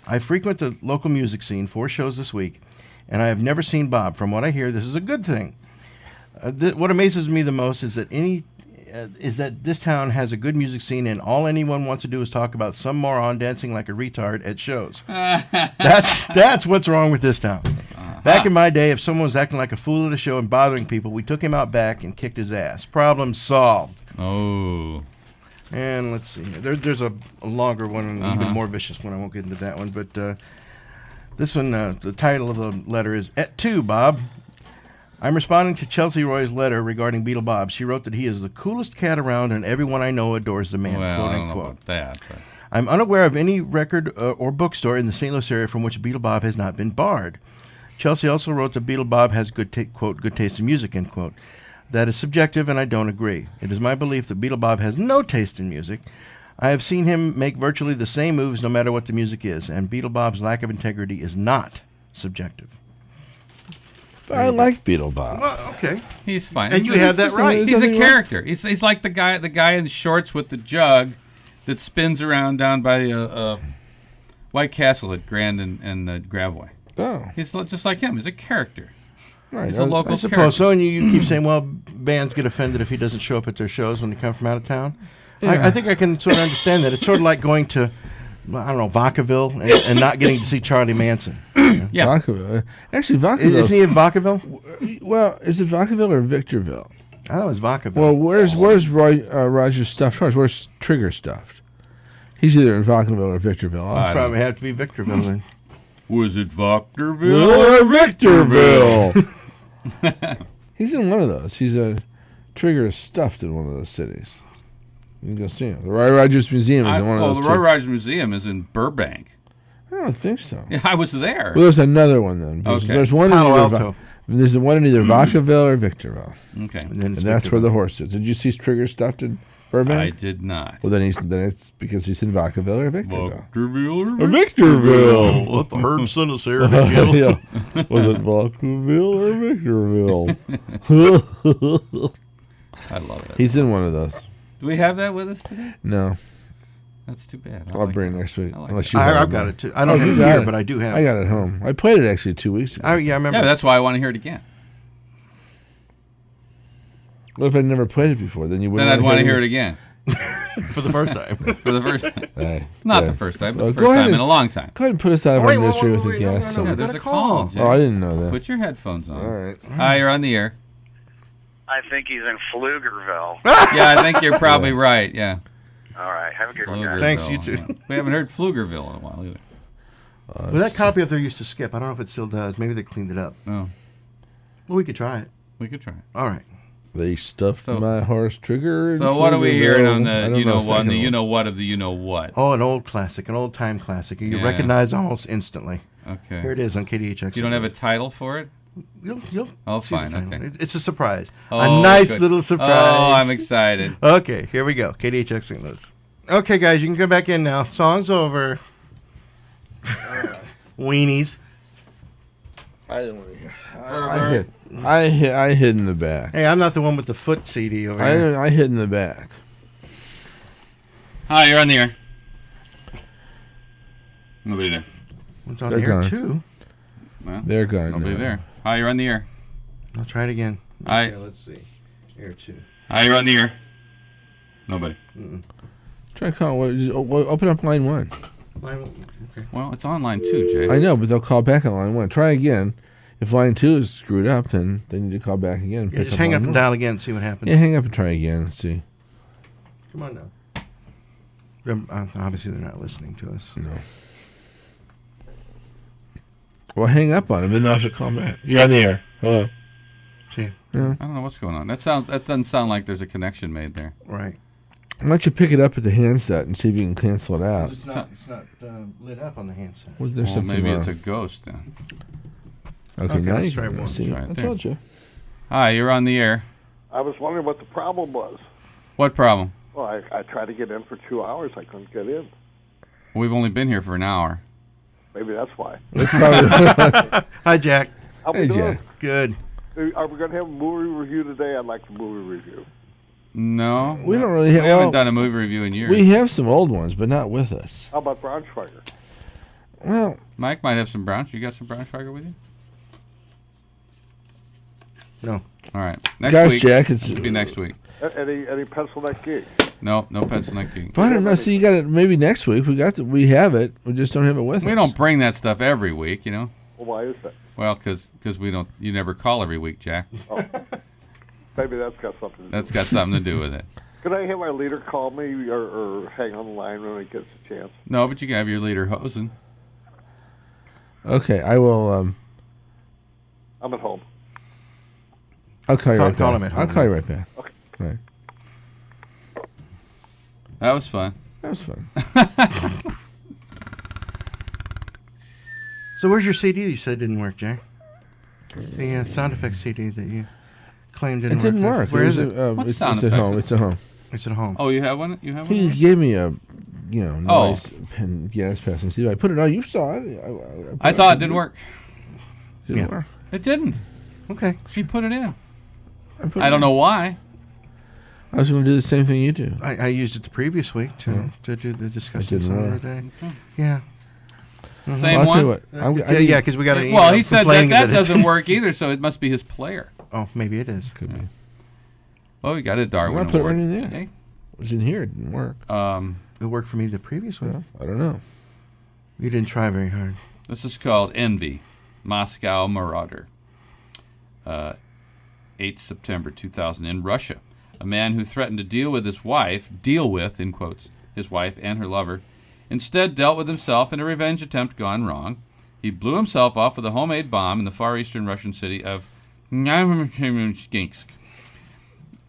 I frequent the local music scene, 4 shows this week, and I have never seen Bob. From what I hear, this is a good thing. What amazes me the most is that this town has a good music scene, and all anyone wants to do is talk about some moron dancing like a retard at shows. That's what's wrong with this town. Back in my day, if someone was acting like a fool at a show and bothering people, we took him out back and kicked his ass. Problem solved. Oh. And let's see. There's a longer one, and even more vicious one. I won't get into that one. But this one, the title of the letter is Et tu, Bob. I'm responding to Chelsea Roy's letter regarding Beetle Bob. She wrote that he is the coolest cat around, and everyone I know adores the man. Well, quote, I don't know unquote. about that. But. I'm unaware of any record or bookstore in the St. Louis area from which Beetle Bob has not been barred. Chelsea also wrote that Beetle Bob has quote, good taste in music, end quote. That is subjective, and I don't agree. It is my belief that Beetle Bob has no taste in music. I have seen him make virtually the same moves no matter what the music is, and Beetle Bob's lack of integrity is not subjective. But I like Beetle Bob. Well, okay. He's fine. And you have that right. He's a character. He's like the guy in shorts with the jug that spins around down by White Castle at Grand and Gravois. Oh, He's just like him. He's a character. right. He's a local I suppose character. so, and you keep saying, well, bands get offended if he doesn't show up at their shows when they come from out of town. I think I can sort of understand that. It's sort of like going to, I don't know, Vacaville and not getting to see Charlie Manson. Yeah. Vacaville. Actually, Vacaville. Isn't he in Vacaville? Well, is it Vacaville or Victorville? I thought it was Vacaville. Well, where's Roger stuffed? Where's Trigger stuffed? He's either in Vacaville or Victorville. I don't probably have to be Victorville then. Was it Victorville? Or Victorville. He's in one of those. He's a Trigger stuffed in one of those cities. You can go see him. The Roy Rogers Museum is in one of those. The Roy Rogers Museum is in Burbank. I don't think so. Yeah, I was there. Well, there's another one then. Because Okay. There's one Palo in either Alto. there's one in either Vacaville or Victorville, Okay. And then and it's that's where Victorville. the horse is. Did you see Trigger stuffed in Burbank? I did not. Well, then it's because he's in Vacaville or Victorville. Victorville Or Victorville. Let the herd send us here. Yeah. Was it Vacaville or Victorville? I love it. He's in one of those. Do we have that with us today? No, That's too bad. I'll bring it next week. I like Unless that. you have I've it. got it too. I don't Oh, have you it got here, it. but I do have I it. got it at home. I played it actually 2 weeks ago. Yeah, I remember. Yeah, that's why I want to hear it again. What if I'd never played it before? Then you wouldn't. Then I'd want to hear it again for the first time. for the first time. Hey, Not yeah. the first time, but Well, the go first ahead time and- in a long time. Go ahead and put us out of Wait, our wait, misery wait, with a wait, guest. no, Yeah, we there's got a a call. call. Jay. Oh, I didn't know that. Put your headphones on. All right. Hi, you're on the air. I think he's in Pflugerville. Yeah, I think you're probably right. Yeah. All right. Have a good one, guys. Pflugerville, Thanks, you too. yeah. We haven't heard Pflugerville in a while either. Well, that copy up there used to skip. I don't know if it still does. Maybe they cleaned it up. Oh, Well, we could try it. we could try it. All right. They stuffed So- my horse trigger. in So what are we Pflugerville. hearing on I the don't you know what, and the second you one. know what of the you know what? Oh, an old classic, an old time classic. You Yeah. recognize almost instantly. Okay. Here it is on KDHX. You don't have a title for it? You'll Oh, see the fine, title. okay. It's a surprise. Oh, a nice good. little surprise. Oh, I'm excited. Okay, here we go. KDHX St. Louis. Okay, guys, you can come back in now. Song's over. Weenies. I didn't want to hear. I hid in the back. Hey, I'm not the one with the foot CD over here. I hid in the back. Hi, you're on the air. Nobody there. It's on They're the air, gone. too. Well, They're gone. nobody now. there. Hi, you're on the air. I'll try it again. Hi. Okay, let's see. Air 2. Hi, you're on the air. Nobody. Try to call. Open up line 1. Okay. Well, it's on line 2, Jay. I know, but they'll call back on line 1. Try again. If line 2 is screwed up, then they need to call back again. Yeah, just hang up and dial again and see what happens. Yeah, hang up and try again and see. Come on now. Obviously, they're not listening to us. No. Well, hang up on them, and they'll have to call back. You're on the air. Hello. See? I don't know what's going on. That doesn't sound like there's a connection made there. Right. Why don't you pick it up at the handset and see if you can cancel it out? It's not lit up on the handset. Was there Well, something maybe wrong? it's a ghost then. Okay, Okay, now let's you try can one. see. Try it I there. told you. Hi, you're on the air. I was wondering what the problem was. What problem? Well, I tried to get in for 2 hours. I couldn't get in. We've only been here for an hour. Maybe that's why. That's probably, Hi, Jack. How we hey, doing? Jack. Good. Are we going to have a movie review today? I'd like a movie review. No. We don't really We have. haven't Well, done a movie review in years. we have some old ones, but not with us. How about Braunschweiger? Well, Mike might have some Braunschweiger. You got some Braunschweiger with you? No. All right. Next gosh, week. Jack, it's. It'll be next week. Any pencil neck gig? No pencil neck geek. But I don't know. See, you got it. Maybe next week. We have it. We just don't have it with us. We don't bring that stuff every week, you know. Well, why is that? Well, because we don't. You never call every week, Jack. Oh, maybe that's got something to do That's with it. got something to do with it. Could I have our leader call me or hang on the line when he gets a chance? No, but you can have your leader hosing. Okay, I will. I'm at home. I'll call you right Call back. him at I'll home. call you right back. Okay. All right. That was fun. That was fun. So where's your CD you said didn't work, Jack? The sound effects CD that you claimed didn't It work. didn't work. Where is was, it? What it's sound at home. effects? It's at home. It's at home. Oh, you have one. You have He one. gave me a, Oh. nice pen gas pass and see. I put it on. You saw it. I saw it didn't work. Didn't Yeah. work. It didn't. Okay. She put it in. put I it don't in. know why. I was going to do the same thing you do. I used it the previous week to do the discussion didn't song work. of the day. Yeah. Same Well, I'll one. tell you what. I Yeah, need- because we got a Well, he said complaining that it- doesn't work either, so it must be his player. Oh, maybe it is. Could be. Well, we got a Darwin Well, I put it Award right in there. today. It was in here. It didn't work. It worked for me the previous week. Well, I don't know. You didn't try very hard. This is called Envy, Moscow Marauder. 8th September 2000 in Russia. A man who threatened to deal with, in quotes, his wife and her lover, instead dealt with himself in a revenge attempt gone wrong. He blew himself off with a homemade bomb in the far eastern Russian city of Nyamshinsk.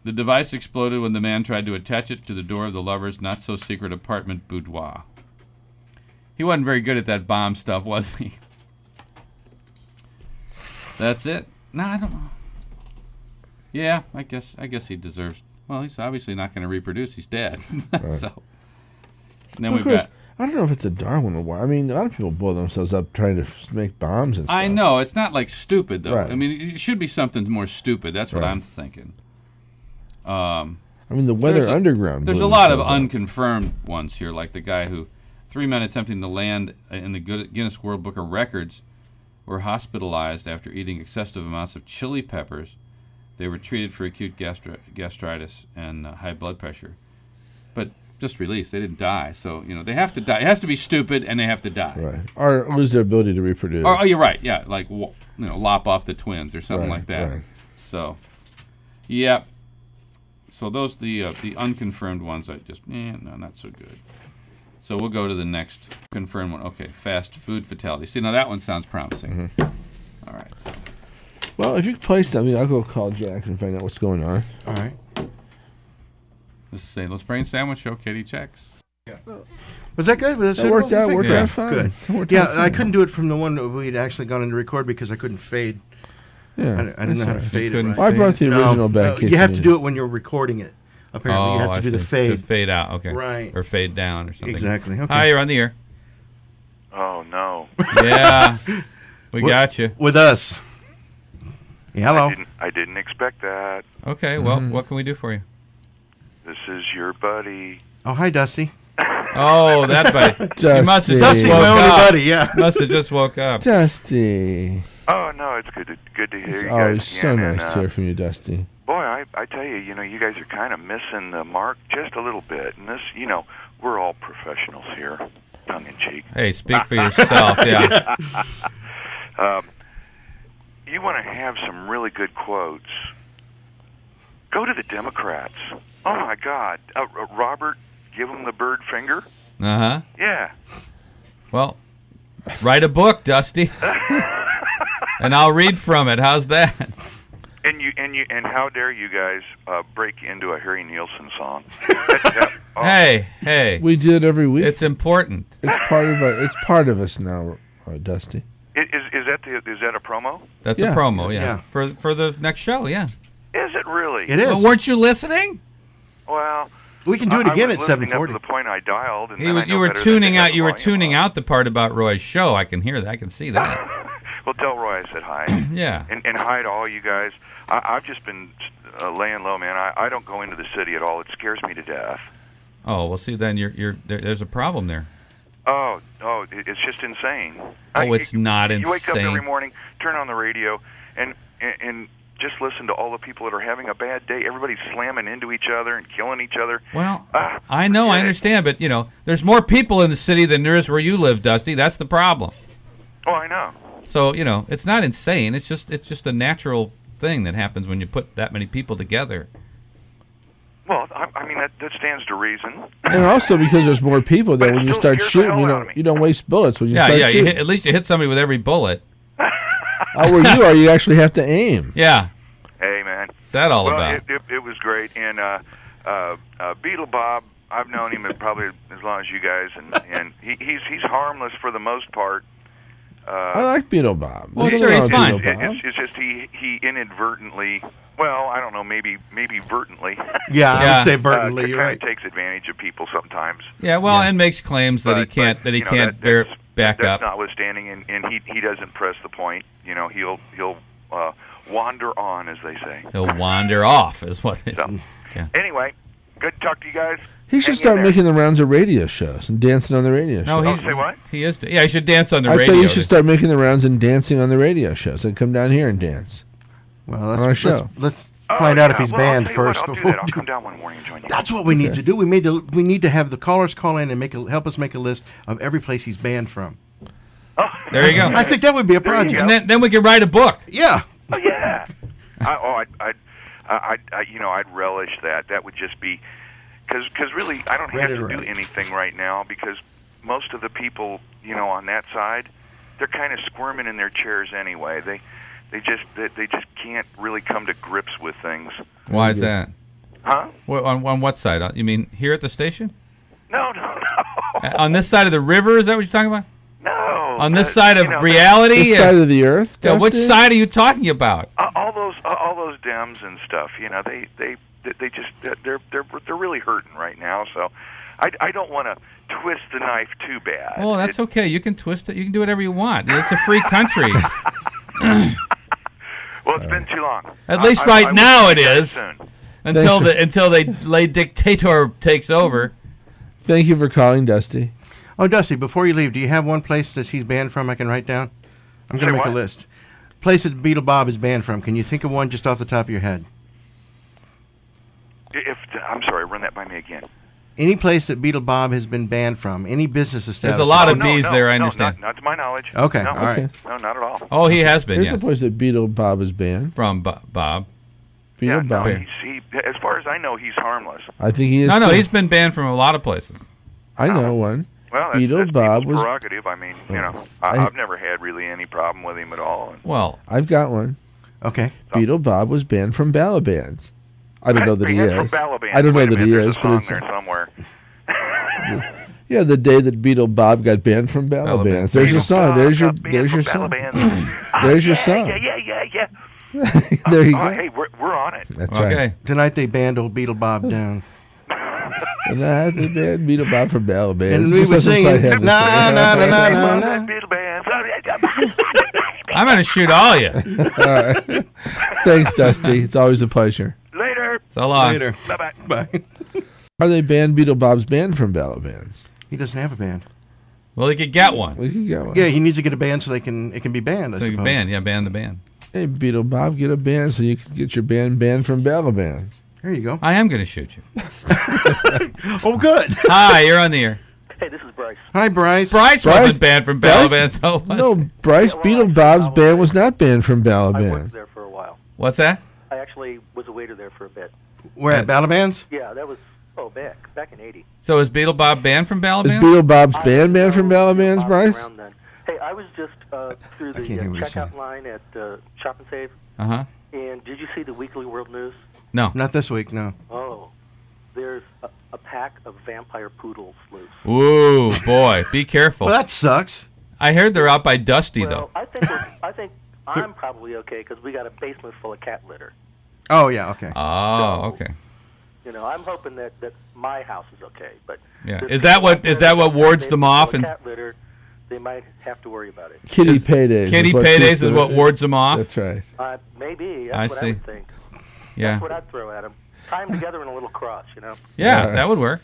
The device exploded when the man tried to attach it to the door of the lover's not-so-secret apartment boudoir. He wasn't very good at that bomb stuff, was he? That's it. No, I don't know. Yeah, I guess he deserves. Well, he's obviously not going to reproduce. He's dead. Right. So. And then Of we've course, got. I don't know if it's a Darwin Award. I mean, a lot of people blow themselves up trying to make bombs and stuff. I know it's not like stupid though. Right. I mean, it should be something more stupid. That's what Right. I'm thinking. I mean, the Weather Underground. There's blew a lot of themselves up. unconfirmed ones here, like the guy who 3 men attempting to land in the Guinness World Book of Records were hospitalized after eating excessive amounts of chili peppers. They were treated for acute gastritis and high blood pressure, but just released. They didn't die, so they have to die. It has to be stupid, and they have to die. Right. Or lose their ability to reproduce. Oh, you're right. Yeah, like lop off the twins or something Right, like that. right. So, yeah. So those the unconfirmed ones. I just no, not so good. So we'll go to the next confirmed one. Okay, fast food fatality. See, now that one sounds promising. Mm-hmm. All right. Well, if you could play something, I'll go call Jack and find out what's going on. All right. This is St. Louis Brain Sandwich Show. Katie checks. Yeah. Was that good? Was that That worked suitable, you out. think? Worked out fine. Good. That worked Yeah, out I fine. couldn't do it from the one that we'd actually gone into record because I couldn't fade. Yeah, I didn't know how to that's all right. fade it. couldn't Right. Well, I brought the original back. You have to do it when you're recording it. Apparently, you have to I do the see. fade. To fade out. Okay. Right. Or fade down or something. Exactly. Okay. Hi, you're on the air. Oh no. Yeah. We got you. With us. Yeah, hello. I didn't expect that. Okay. Well, what can we do for you? This is your buddy. Oh, hi, Dusty. Oh, that buddy. Dusty. You must have just Dusty's woke my only up. buddy. Yeah. Must have just woke up. Dusty. Oh no, it's good to hear It's you always guys so again. nice and, to hear from you, Dusty. Boy, I tell you, you guys are kind of missing the mark just a little bit. And this, we're all professionals here, tongue in cheek. Hey, speak for yourself. Yeah. You want to have some really good quotes? Go to the Democrats. Oh my God, Robert, give him the bird finger. Uh huh. Yeah. Well, write a book, Dusty, and I'll read from it. How's that? And how dare you guys break into a Harry Nielsen song? Hey. We do it every week. It's important. It's part of us now, Dusty. Is that a promo? That's Yeah. a promo. Yeah. For the next show. Yeah. Is it really? It is. Well, weren't you listening? Well, We can do it I again was at listening up 7:40. to the point I dialed, and then I know You were better than tuning to have out. the You were volume tuning up. out the part about Roy's show. I can hear that. I can see that. Well, tell Roy I said hi. Yeah. And hi to all you guys. I've just been laying low, man. I don't go into the city at all. It scares me to death. Oh, well, see, then there's a problem there. Oh, it's just insane. Oh, it's not You wake up insane. every morning, turn on the radio, and just listen to all the people that are having a bad day. Everybody's slamming into each other and killing each other. Well, I know, I understand, but, there's more people in the city than there is where you live, Dusty. That's the problem. Oh, I know. So, it's not insane. It's just a natural thing that happens when you put that many people together. Well, I mean, that stands to reason. And also because there's more people But that it when you still start scares the shooting, hell out of me. you don't waste bullets when you Yeah, start yeah. shooting. At least you hit somebody with every bullet. Where you are, you actually have to aim. Yeah. Hey, man. What's that all Well, about? it was great. And Beetle Bob, I've known him probably as long as you guys, and he's harmless for the most part. I like Beetle Bob. Well, There's sure, nothing he's wrong fine. with Beetle Bob. It's just he inadvertently, well, I don't know, maybe vertently. Yeah, I Yeah. would say vertically. You're kind right. of takes advantage of people sometimes. Yeah, well, and makes claims that he But, can't that's back that's up. notwithstanding, and he doesn't press the point. He'll wander on, as they say. He'll wander off, is what it is. So, Yeah. anyway, good to talk to you guys. He should Hang in start there. making the rounds of radio shows and dancing on the radio No, shows. he, say what? He is. Yeah, he should dance on the I radio. say you should start making the rounds and dancing on the radio shows. And come down here and dance. Well, on our let's show. let's Oh, find out if yeah. he's Well, I'll banned tell you what, first I'll do before. that. I'll come down one morning and join you. That's what we need to do. We need to have the callers call in and help us make a list of every place he's banned from. Oh, There you go. I think that would be a There you project. go. And then we can write a book. Yeah. Oh, yeah. I'd relish that. That would just be because really I don't have Ready to to do write. anything right now because most of the people on that side, they're kind of squirming in their chairs anyway. They just can't really come to grips with things. Why is that? Huh? On what side? You mean here at the station? No. On this side of the river? Is that what you're talking about? No. On this side of This reality? side of the earth? Yeah, which Dusty? side are you talking about? all those Dems and stuff, they just they're really hurting right now. So I don't want to twist the knife too bad. Well, that's okay. You can twist it. You can do whatever you want. It's a free country. Well, it's been too long. At least I right will now see it you guys is. soon. until the lay dictator takes over. Thank you for calling, Dusty. Oh, Dusty, before you leave, do you have one place that he's banned from I can write down? I'm going Say to make what? a list. Place that Beetle Bob is banned from. Can you think of one just off the top of your head? I'm sorry, run that by me again. Any place that Beetle Bob has been banned from, any business establishment. There's a lot of No, bees no, there, I no, understand. Not to my knowledge. Okay, No, all right. No, not at all. Oh, he has been, There's yes. a place that Beetle Bob is banned. From Bob. Beetle Yeah, no, Bob. as far as I know, he's harmless. I think he is. No, too. he's been banned from a lot of places. I know one. Well, Beetle that's Bob people's was. prerogative. I mean, I- I've never had really any problem with him at all. Well, I've got one. Okay. Beetle Bob was banned from Balabands. I don't know that he Banned from is. Balaban. I don't know Wait a that he minute, is, there's a but song it's there somewhere. yeah. The day that Beetle Bob got banned from Balabands. There's Beetle a song. Bob There's your. got banned There's your from song. Balaban. There's your Yeah, song. Yeah. There you Oh, go. hey, we're on it. That's okay. right. Tonight they banned old Beetle Bob down. And I had to ban Beetle Bob from Balabands. And we This were doesn't singing, quite have the "Na, same- na, na, na, Come na, on, na." that Beetle band. I'm going to shoot all you. All right. Thanks, Dusty. It's always a pleasure. Later. So long. Later. Bye-bye. Bye. Are they banned Beetle Bob's band from Balabands? He doesn't have a band. Well, he could get one. We can get one. Yeah, he needs to get a band so it can be banned, I So you suppose. can ban the band. Hey, Beetle Bob, get a band so you can get your band banned from Balabands. There you go. I am going to shoot you. Oh, good. Hi, you're on the air. Hey, this is Bryce. Hi, Bryce. Bryce wasn't banned from Bryce? Balaban, so was No, he? Bryce, Yeah, well, Beetle actually, Bob's I was- band was not banned from I worked Balabands. there for a while. What's that? I actually was a waiter there for a bit. We're at Balabands? Yeah, that was back in '80. So is Beetle Bob banned from Is Balaban? Beetle Bob's I band banned from know Balabands, Bob Bryce? around then. Hey, I was just through the can't hear what you're saying. checkout line at Shop and Save, Uh-huh. and did you see the Weekly World News? No. Not this week, no. Oh, there's a pack of vampire poodles loose. Ooh, boy, be careful. Well, that sucks. I heard they're out by Dusty, Well, though. I think I'm probably okay because we got a basement full of cat litter. Oh, yeah, okay. Oh, okay. You know, I'm hoping that my house is okay, but Yeah. there's Is that people out what there is that what got a wards them basement off? full of And cat litter, they might have to worry about it. Kitty Is- Paydays. kitty what paydays keeps is them- what wards them off? That's right. Maybe I that's what see. I would think. Yeah. That's what I'd throw at them. Tie them together in a little cross, you know. Yeah, Yeah. that would work.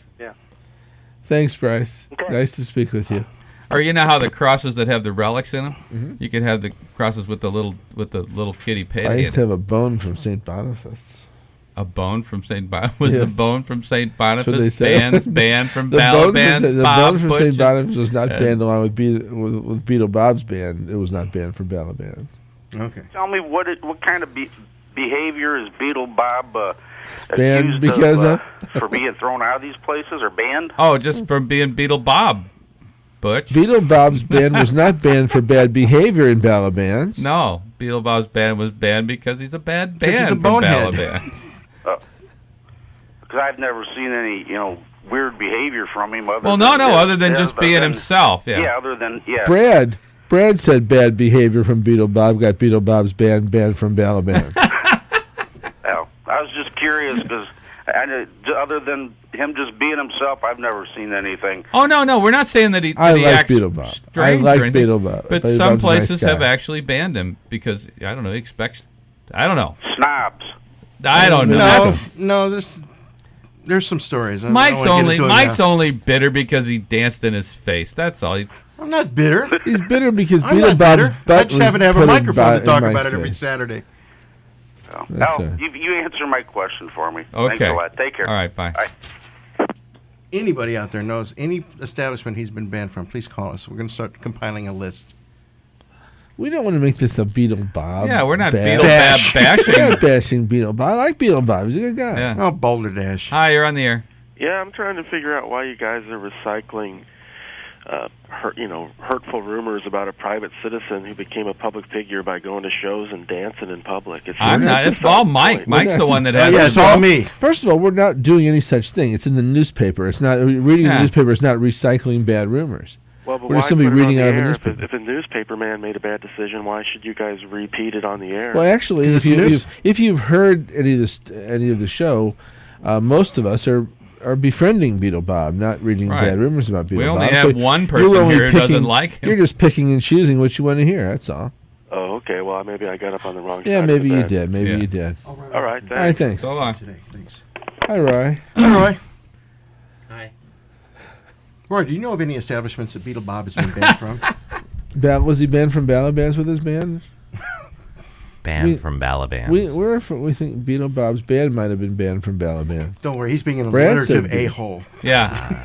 Thanks, Bryce. Okay. Nice to speak with you. Or you know how the crosses that have the relics in them? Mm-hmm. You could have the crosses with the little kitty I payday. used to have a bone from St. Boniface. A bone from St. Boniface. Was the Yes. bone from St. That's what they Boniface said. banned from The bone Balaban? from, the Bob bone from Butch St. Boniface was not and- banned along with Beetle Bob's band. It was not banned from Balabands. Okay. Tell me what kind of behavior is Beetle Bob Banned accused because of, of? for being thrown out of these places or banned? Oh, just from being Beetle Bob, Butch. Beetle Bob's band was not banned for bad behavior in Balabands. No, Beetle Bob's band was banned because he's a bad Because band he's a from bonehead. Balaban. Because I've never seen any, weird behavior from him. Well, no, other than just being himself. Yeah, Yeah. other than Brad said bad behavior from Beetle Bob got Beetle Bob's band banned from Balabands. Well, I was just curious because other than him just being himself, I've never seen anything. Oh no, we're not saying that he. I that he like acts Beetle Bob. I strange or like anything, Beetle Bob. But Beetle some Bob's a nice places guy. have actually banned him because I don't know. He expects. I don't know. Snobs. I don't know. No, there's some stories. I don't Mike's wanna get only into it Mike's now. only bitter because he danced in his face. That's all. I'm not bitter. He's bitter because I'm Beetle not Bob's bitter. I butt just was happen to have a put in microphone to talk Mike's about it every face. Saturday. That's Al, right. you answer my question for me. Okay. Thanks a lot. Take care. All right. Bye. Bye. Anybody out there knows any establishment he's been banned from, please call us. We're going to start compiling a list. We don't want to make this a Beetle Bob. Yeah, we're not bash. Beetle Bob bashing. We're not bashing Beetle Bob. I like Beetle Bob. He's a good guy. Yeah. Oh, Boulder Dash. Hi, you're on the air. Yeah, I'm trying to figure out why you guys are recycling, hurtful rumors about a private citizen who became a public figure by going to shows and dancing in public. I'm not. It's all Mike. Mike's the one that Oh, has. yeah, it's all me. First of all, we're not doing any such thing. It's in the newspaper. It's not reading Yeah. the newspaper. Is not recycling bad rumors. Well, but We're why just simply put it on reading the out of a air? newspaper. If a newspaper man made a bad decision, why should you guys repeat it on the air? Well, actually, if It's news. you've heard any of the show, most of us are befriending Beetle Bob, not reading Right. bad rumors about Beetle We Bob. only So have one you're person only here who doesn't like him. You're just picking and choosing what you want to hear. That's all. Oh, okay. Well, maybe I got up on the wrong Yeah, side. maybe of you the bed. did. Maybe Yeah. you did. All right, All right, thanks. thanks. So long. Today, thanks. Hi, Roy. Hi, Roy. Hi. Roy, do you know of any establishments that Beetle Bob has been banned from? Was he banned from Balabands with his band? Banned We- from Balaban. We think Beetle Bob's band might have been banned from Balaban. Don't worry, he's being an Brad alliterative said- a-hole. Yeah.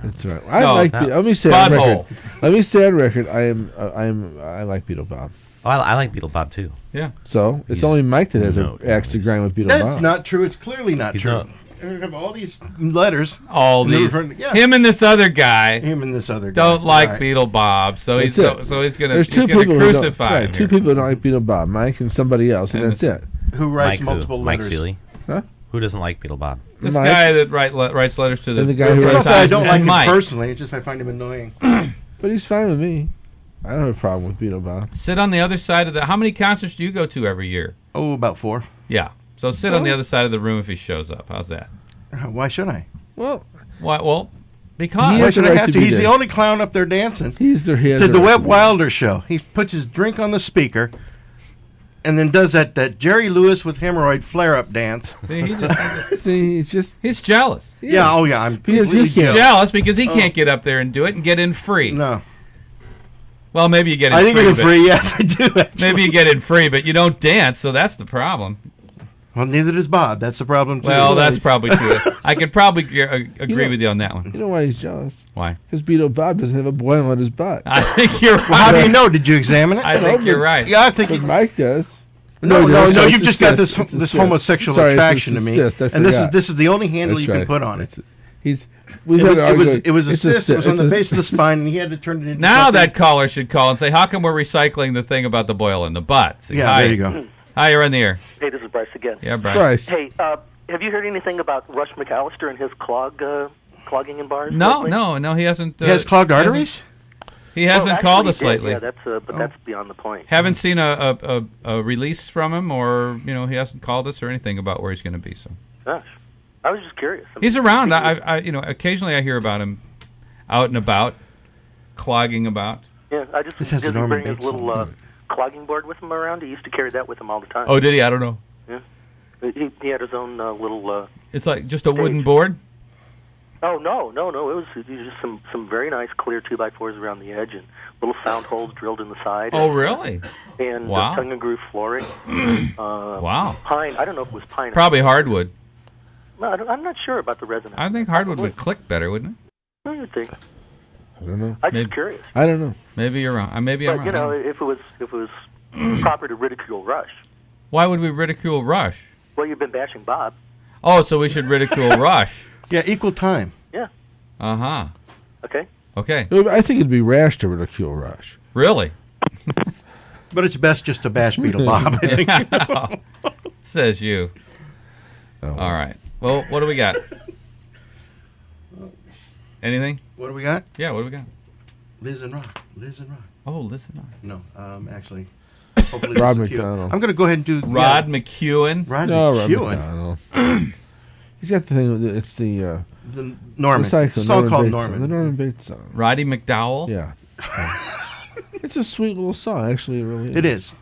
That's right. No, Let me say on Butthole. record. Let me say on record. I like Beetle Bob. Oh, I like Beetle Bob too. Yeah. So it's He's only Mike that has no an axe to grind with Beetle That's Bob. not true. It's clearly not He's true. not. We have all these letters. All these. Yeah. Him and this other guy Him and this other guy. don't like Right. Beetle Bob, so That's he's it. gonna There's two people crucify who don't, him. right, two here. people who don't like Beetle Bob, Mike and somebody else, and And that's it. Who writes Mike multiple who? Mike letters. Seeley? Huh? Who doesn't like Beetle Bob? This Mike. guy that writes letters to the, And the guy who It's writes- not that I don't and like him Mike. personally. It's just I find him annoying. But he's fine with me. I don't have a problem with Beetle Bob. Sit on the other side of the. How many concerts do you go to every year? Oh, about 4. Yeah. So sit on the other side of the room if he shows up. How's that? Why should I? Well, Why? Well, because He Why has should the I right have to to? be He's the there. only clown up there dancing. he's their head. To the Webb Wilder show. He puts his drink on the speaker and then does that Jerry Lewis with hemorrhoid flare-up dance. See, he just, See, he's just he's jealous. Yeah, oh yeah, I'm He is completely just jealous. Jealous because he can't get up there and do it and get in free. No. Well, maybe you get in I think free. it's but- free, yes, I do. Actually. Maybe you get in free, but you don't dance, so that's the problem. Well, neither does Bob. That's the problem, too. Well, that's probably true. I could probably agree know- with you on that one. You know why he's jealous? Why? Because Beetle Bob doesn't have a boil on his butt. I think you're Well, how do right. you know? Did you examine it? I think you're right. Yeah, I think But he, Mike does. no, it's you've just got this it's a this cyst. homosexual Sorry, it's attraction a to me, cyst. I and this forgot. is the only handle That's you right. can put on it. He's. We've It had was, to it was argue- it was a it's cyst. It was on it's the a- base of the spine, and he had to turn it into Now something. that caller should call and say, how come we're recycling the thing about the boil in the butt? See, Yeah, hi. there you go. Hi, you're on the air. Hey, this is Bryce again. Yeah, Brian. Bryce. Hey, have you heard anything about Rush McAllister and his clogging in bars? No, lately? no, he hasn't. He has clogged he hasn't- arteries. He hasn't Well, called actually, us he did. lately. Yeah, that's beyond the point. Haven't seen a release from him, or he hasn't called us or anything about where he's going to be. So Gosh, I was just curious. I mean, he's around. I occasionally I hear about him out and about, clogging about. Yeah, I just This has a did he Norman bring his Bates little song. clogging board with him around. He used to carry that with him all the time. Oh, did he? I don't know. Yeah, he had his own little. It's like just a wooden board. Oh no! It was just some very nice clear 2x4s around the edge and little sound holes drilled in the side. Oh, really? And Wow. tongue and groove flooring. Wow. Pine. I don't know if it was pine. Probably hardwood. No, I'm not sure about the resonance. I think hardwood would click better, wouldn't it? I would think. I don't know. I'm Maybe. just curious. I don't know. Maybe you're wrong. Maybe I'm But wrong. I don't know. if it was proper to ridicule Rush, Why would we ridicule Rush? well, you've been bashing Bob. Oh, so we should ridicule Rush. Yeah, equal time. Yeah. Uh-huh. Okay. Okay. I think it'd be rash to ridicule Rush. Really? But it's best just to bash Beetle Bob. I think. Says you. Oh. All right. Well, what do we got? Anything? What do we got? Yeah, what do we got? Liz and Rock. Liz and Rock. Oh, listen. No, actually. Hopefully Rod this is cute. McDonald. I'm going to go ahead and do Rod McEwen. Rod No, Rod McEwen. McDonald. He's got the thing with it's the The Norman. the cycle, It's a song Norman called Bates Norman. song, the Norman Bates song. Roddy McDowell. Yeah. It's a sweet little song, actually. It really is. It is.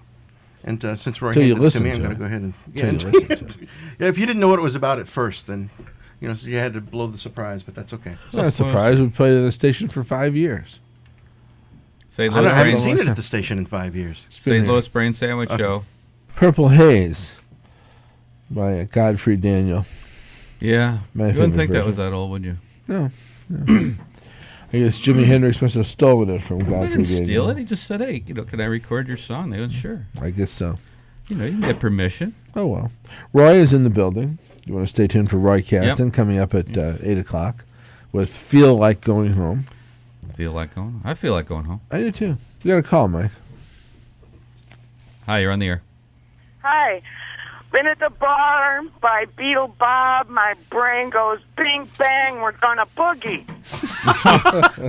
And since Roy Till you handed it to listen me, I'm to going it. to go ahead and Till you and- listen to it. yeah. If you didn't know what it was about at first, then so you had to blow the surprise. But that's okay. I'm not surprised. We played at the station for 5 years. St. I Louis haven't Brain, seen it at the station in 5 years. St. Louis Brain Sandwich Show. Purple Haze by Godfrey Daniel. Yeah. My You wouldn't favorite think that version. was that old, would you? No. I guess Jimi Hendrix must have stolen it from I Godfrey didn't Daniel. steal it. He just said, hey, can I record your song? They went, sure. I guess so. You can get permission. Oh, well. Roy is in the building. You want to stay tuned for Roy Caston coming up at 8 o'clock with Feel Like Going Home. Feel like going? I feel like going home. I do, too. You got a call, Mike. Hi, you're on the air. Hi. Been at the bar by Beetle Bob. My brain goes bing bang. We're gonna boogie.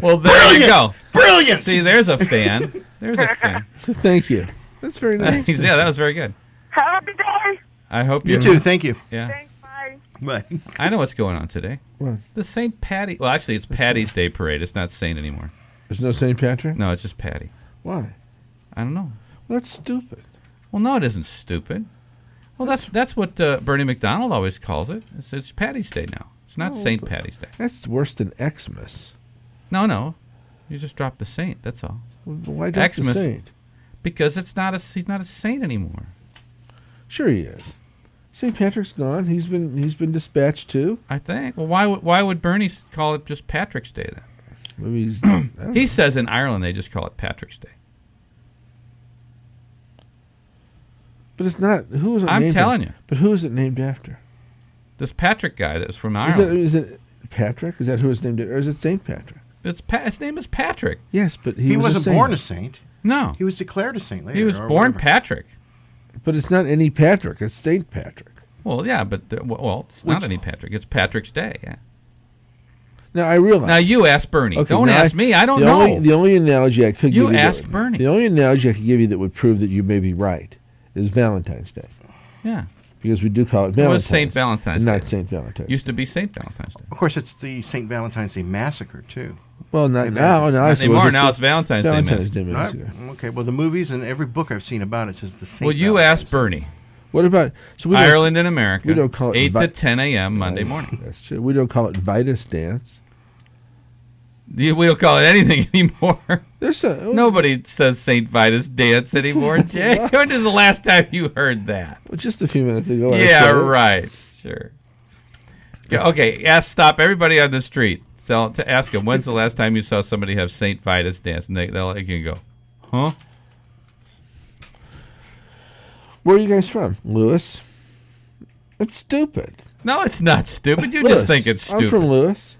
Well, there you go. Brilliant. See, there's a fan. There's a fan. Thank you. That's very nice. Yeah, that was very good. Have a good day. I hope You too. Thank you. Yeah. Thanks. Bye. Bye. I know what's going on today. What? The St. Patty. Well, actually, it's Patty's Day Parade. It's not Saint anymore. There's no St. Patrick? No, it's just Patty. Why? I don't know. Well, that's stupid. Well, no, it isn't stupid. Well, that's what Bernie McDonald always calls it. It's Patty's Day now. It's not No, St. but- Patty's Day. That's worse than Xmas. No. You just dropped the Saint. That's all. Why drop the Xmas. Saint? Because he's not a saint anymore. Sure he is. St. Patrick's gone. He's been dispatched too. I think. Well, why would Bernie call it just Patrick's Day then? Maybe he's. I don't He know. says in Ireland they just call it Patrick's Day. But it's not. Who is it I'm named telling after? you. But who is it named after? This Patrick guy that was from Ireland. Is it Patrick? Is that who it's named after? Or is it St. Patrick? His name is Patrick. Yes, but He was wasn't born a saint. No. He was declared a saint later. He was or born whatever. Patrick. But it's not any Patrick. It's St. Patrick. Well, yeah, but it's not any Patrick. It's Patrick's Day. Yeah. Now I realize. Now you ask Bernie. Okay, Don't now ask me. I don't know. The only analogy I could You give you. ask Bernie. The only analogy I could give you that would prove that you may be right is Valentine's Day. Yeah. Because we do call it It Valentine's. was St. Valentine's and Day. not St. Valentine's. Used to be St. Valentine's Day. Of course, it's the St. Valentine's Day massacre too. Well, not They've now. added- No, I Not suppose anymore. Now the it's Valentine's Day Valentine's Day massacre. massacre. Okay, well, the movies and every book I've seen about it says the St. Well, you Valentine's ask Bernie. What about we don't- Ireland and America. We don't call it 8 to 10 a.m. Monday No, morning. That's true. We don't call it Vitus Dance. We don't call it anything anymore. There's Nobody says St. Vitus Dance anymore, Jay. When is the last time you heard that? Well, just a few minutes ago. I Yeah, said it. right. Sure. Yeah, okay, stop everybody on the street. To ask them, when's the last time you saw somebody have St. Vitus Dance? And they can go, huh? Where are you guys from? Lewis? It's stupid. No, it's not stupid. You Lewis, just think it's stupid. I'm from Lewis.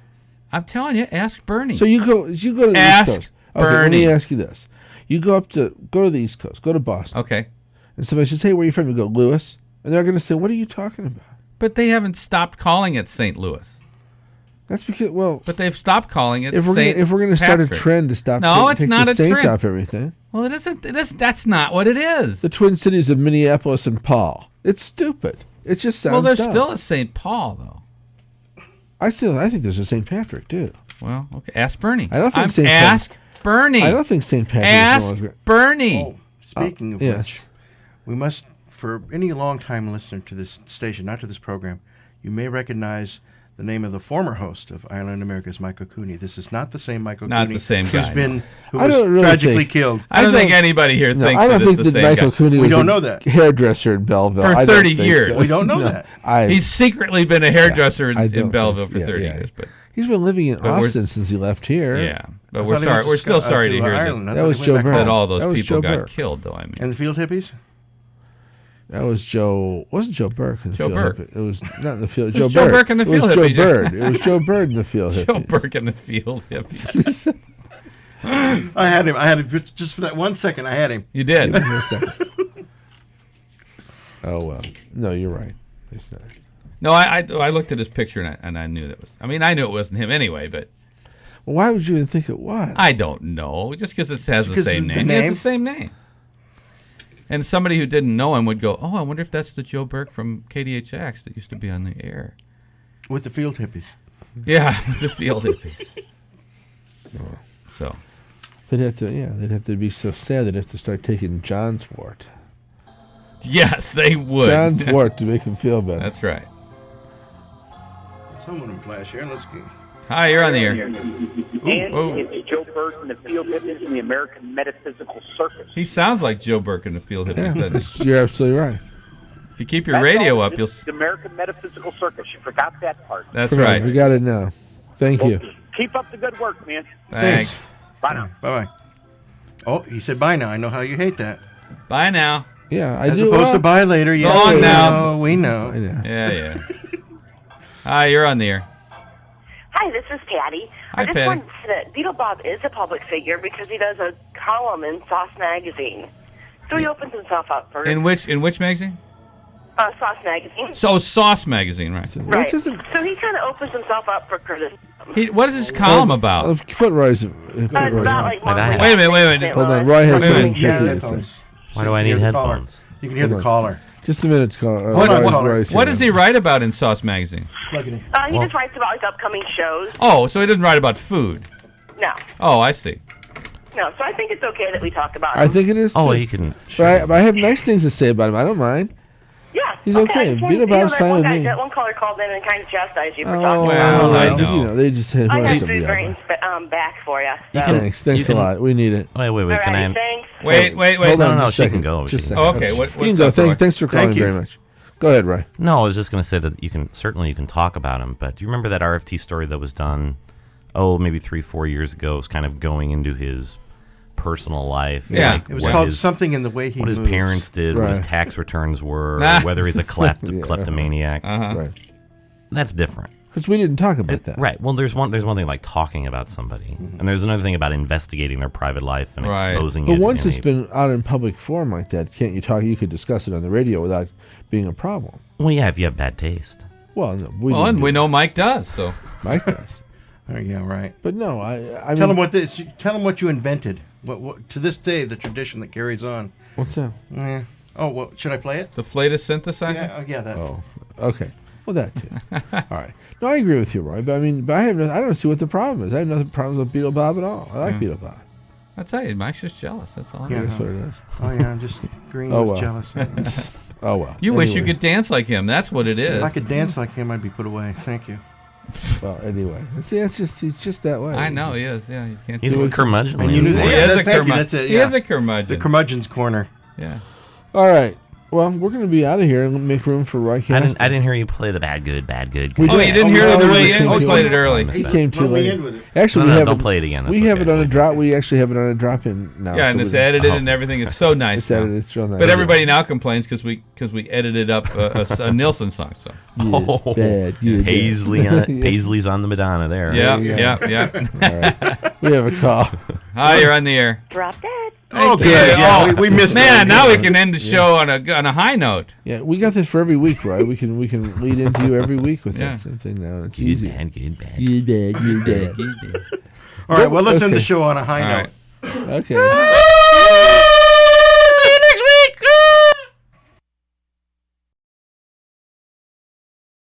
I'm telling you, ask Bernie. So you go to the Ask East Coast. Okay, let Bernie. me ask you this. You go to the East Coast, go to Boston. Okay. And somebody says, hey, where are you from? You go, Lewis. And they're going to say, what are you talking about? But they haven't stopped calling it St. Louis. That's because, well... But they've stopped calling it If we're St. going to start a Patrick. trend to stop No, it's take not the a Saint trend. off everything. Well, it isn't. That's not what it is. The Twin Cities of Minneapolis and Paul. It's stupid. It just sounds Well, there's dumb. still a St. Paul, though. I think there's a St. Patrick, too. Well, okay. Ask Bernie. I don't think St. Ask Bernie. I don't think St. Patrick Ask is Bernie. Oh, speaking of yes. which, we must, for any long-time listener to this station, not to this program, you may recognize the name of the former host of Ireland America's Michael Cooney. This is not the same Michael Not Cooney the same who's guy, been who I was don't really tragically think- killed. I don't think anybody here No, thinks I don't that think it's the that same Michael guy. Cooney We was don't a know that. hairdresser in Belleville. For I don't 30 think years. so. We don't know No, that. He's secretly been a hairdresser I in don't Belleville think- for yeah, 30 yeah. years. But He's been living in But we're- Austin since he left here. yeah, but I we're thought he sorry. went to We're still Sc- sorry to to hear Ireland. I That thought was he Joe went back Burke. that home. all those That was people Joe got Burke. killed. Though I mean, And the Field Hippies? That was Joe. Wasn't Joe Burke in the Joe Field Burke. Hippies. It was not in the Field. It was Joe Burke in the It was Field Joe Hippies, yeah. Bird. It was Joe Bird in the Field Joe Hippies. Burke in the Field Hippies. I had him just for that 1 second. I had him. You did. Give me a second. Oh well, no, you're right. It's not. No, I looked at his picture and I knew that was. I mean, I knew it wasn't him anyway, but Well, why would you even think it was? I don't know. Just because it has the Because same the name. He name? has the same name. And somebody who didn't know him would go, "Oh, I wonder if that's the Joe Burke from KDHX that used to be on the air." With the Field Hippies. Yeah, the Field Hippies. So They'd have to. Yeah, they'd have to be so sad. They'd have to start taking John's wort. yes, they would. John's wort to make him feel better. That's right. Someone in flash here. Let's go. Hi, you're on the air. And Ooh. it's Joe Burke and the Field Hippies in the American Metaphysical Circus. He sounds like Joe Burke in the Field Hippies. Yeah, doesn't he? that's- you're absolutely right. If you keep your That's radio all. up, you'll. The American Metaphysical Circus. You forgot that part. That's Come on, right. we got it now. Thank you. Keep up the good work, man. Thanks. Bye now. Bye-bye. Oh, he said bye now. I know how you hate that. Bye now. Yeah, I As do. opposed to bye later. Yeah, long we now. know, we know. I know. Yeah. Hi, you're on the air. Hi, this is Patty. Hi, I just Patty. wanted to say that Beetle Bob is a public figure because he does a column in Sauce Magazine. So he opens himself up for In which magazine? Sauce Magazine. So Sauce Magazine, right? Right. So he kind of opens himself up for criticism. What is his column about? Put Roy's. It's about like Marvel Wait a minute. Hold on, Roy has Wait a something minute. pithy to headphones. say. Why do I need headphones? You can hear the Hold on. caller. Just a minute, caller. What does he write about in Sauce Magazine? He just writes about like upcoming shows. Oh, so he doesn't write about food. No. Oh, I see. No, so I think it's okay that we talk about him. I think it is. Oh, too. well, you can. But I have nice things to say about him. I don't mind. Yeah. He's okay. Beetle Bob's that fine one with guy, me. that one caller called in and kind of chastised you for Oh, talking well, about I him. know. You know, they just hit I got somebody food up. brains back for you. Thanks a lot. We need it. Wait. Alrighty, Can I? thanks. Wait. Hold on, No, just she a can second. go. Just She a can second. go. Okay, You what's can go. up, Roy? Thanks for calling Thank you. very much. Go ahead, Roy. No, I was just going to say that you can talk about him. But do you remember that RFT story that was done? Oh, maybe 3-4 years ago. It was kind of going into his personal life. Yeah. like It was what called his- Something in the Way He what Moves. his parents did, what his Right. tax returns were, Ah. whether he's a kleptomaniac. Right. That's different. Because we didn't talk about that. Right. Well, there's one thing like talking about somebody, and there's another thing about investigating their private life and Right. exposing But it. once in it's a- been out in public forum like that, can't you talk? You could discuss it on the radio without being a problem. well, yeah, if you have bad taste. Well, no, Well, didn't and do we that. know Mike does. So Mike does. Oh, yeah, right. But no, I Tell mean, him what this. Tell him what you invented. What to this day the tradition that carries on. what's that? Eh. Oh, well, should I play it? the Flatus synthesizer. Yeah, yeah, that. Oh, okay. Well, that too. All right. No, I agree with you, Roy. But I mean, I don't see what the problem is. I have nothing problems with Beetle Bob at all. I like Yeah. Beetle Bob. I tell you, Mike's just jealous. That's all. Yeah. That's what it is. Oh yeah, I'm just green Oh, with well. jealous. Oh well. You wish you Anyway. could dance like him. That's what it is. If I could dance like him, I'd be put away. Thank you. Well, anyway, see, he's just that way. I know He's he is. Yeah, you can't. He's do a it. curmudgeon. And you knew He that. is Yeah, a thank you. curmudgeon. That's it. He Yeah. is a curmudgeon. The curmudgeon's corner. Yeah. All right. Well, we're going to be out of here and make room for Roy I Caston. didn't hear you play the bad, good, bad, good. We good. Oh, you didn't hear no, the we way just in? came We to played it. it early. He came too Let me late. end with it. Actually, No, we have don't it, play it again. That's We have okay. it on a drop. We actually have it on a drop in now. Yeah, so and we- it's edited Oh. and everything. It's so nice. It's now. edited. It's real nice. But everybody now complains because we edited up a Nilsson song. So Oh, bad, yeah, Paisley, bad. Paisley's on the Madonna there. yeah, you go. yeah. All right. We have a call. Hi, you're on the air. Drop dead. Oh, good. Yeah, we missed Man, that. now we can end the show on a high note. Yeah, we got this for every week, Roy. We can lead into you every week with Yeah. that same thing now. It's Good, easy. bad, good, bad. You bad, you bad. All right, well, let's end the Okay. show on a high All note. right. Okay.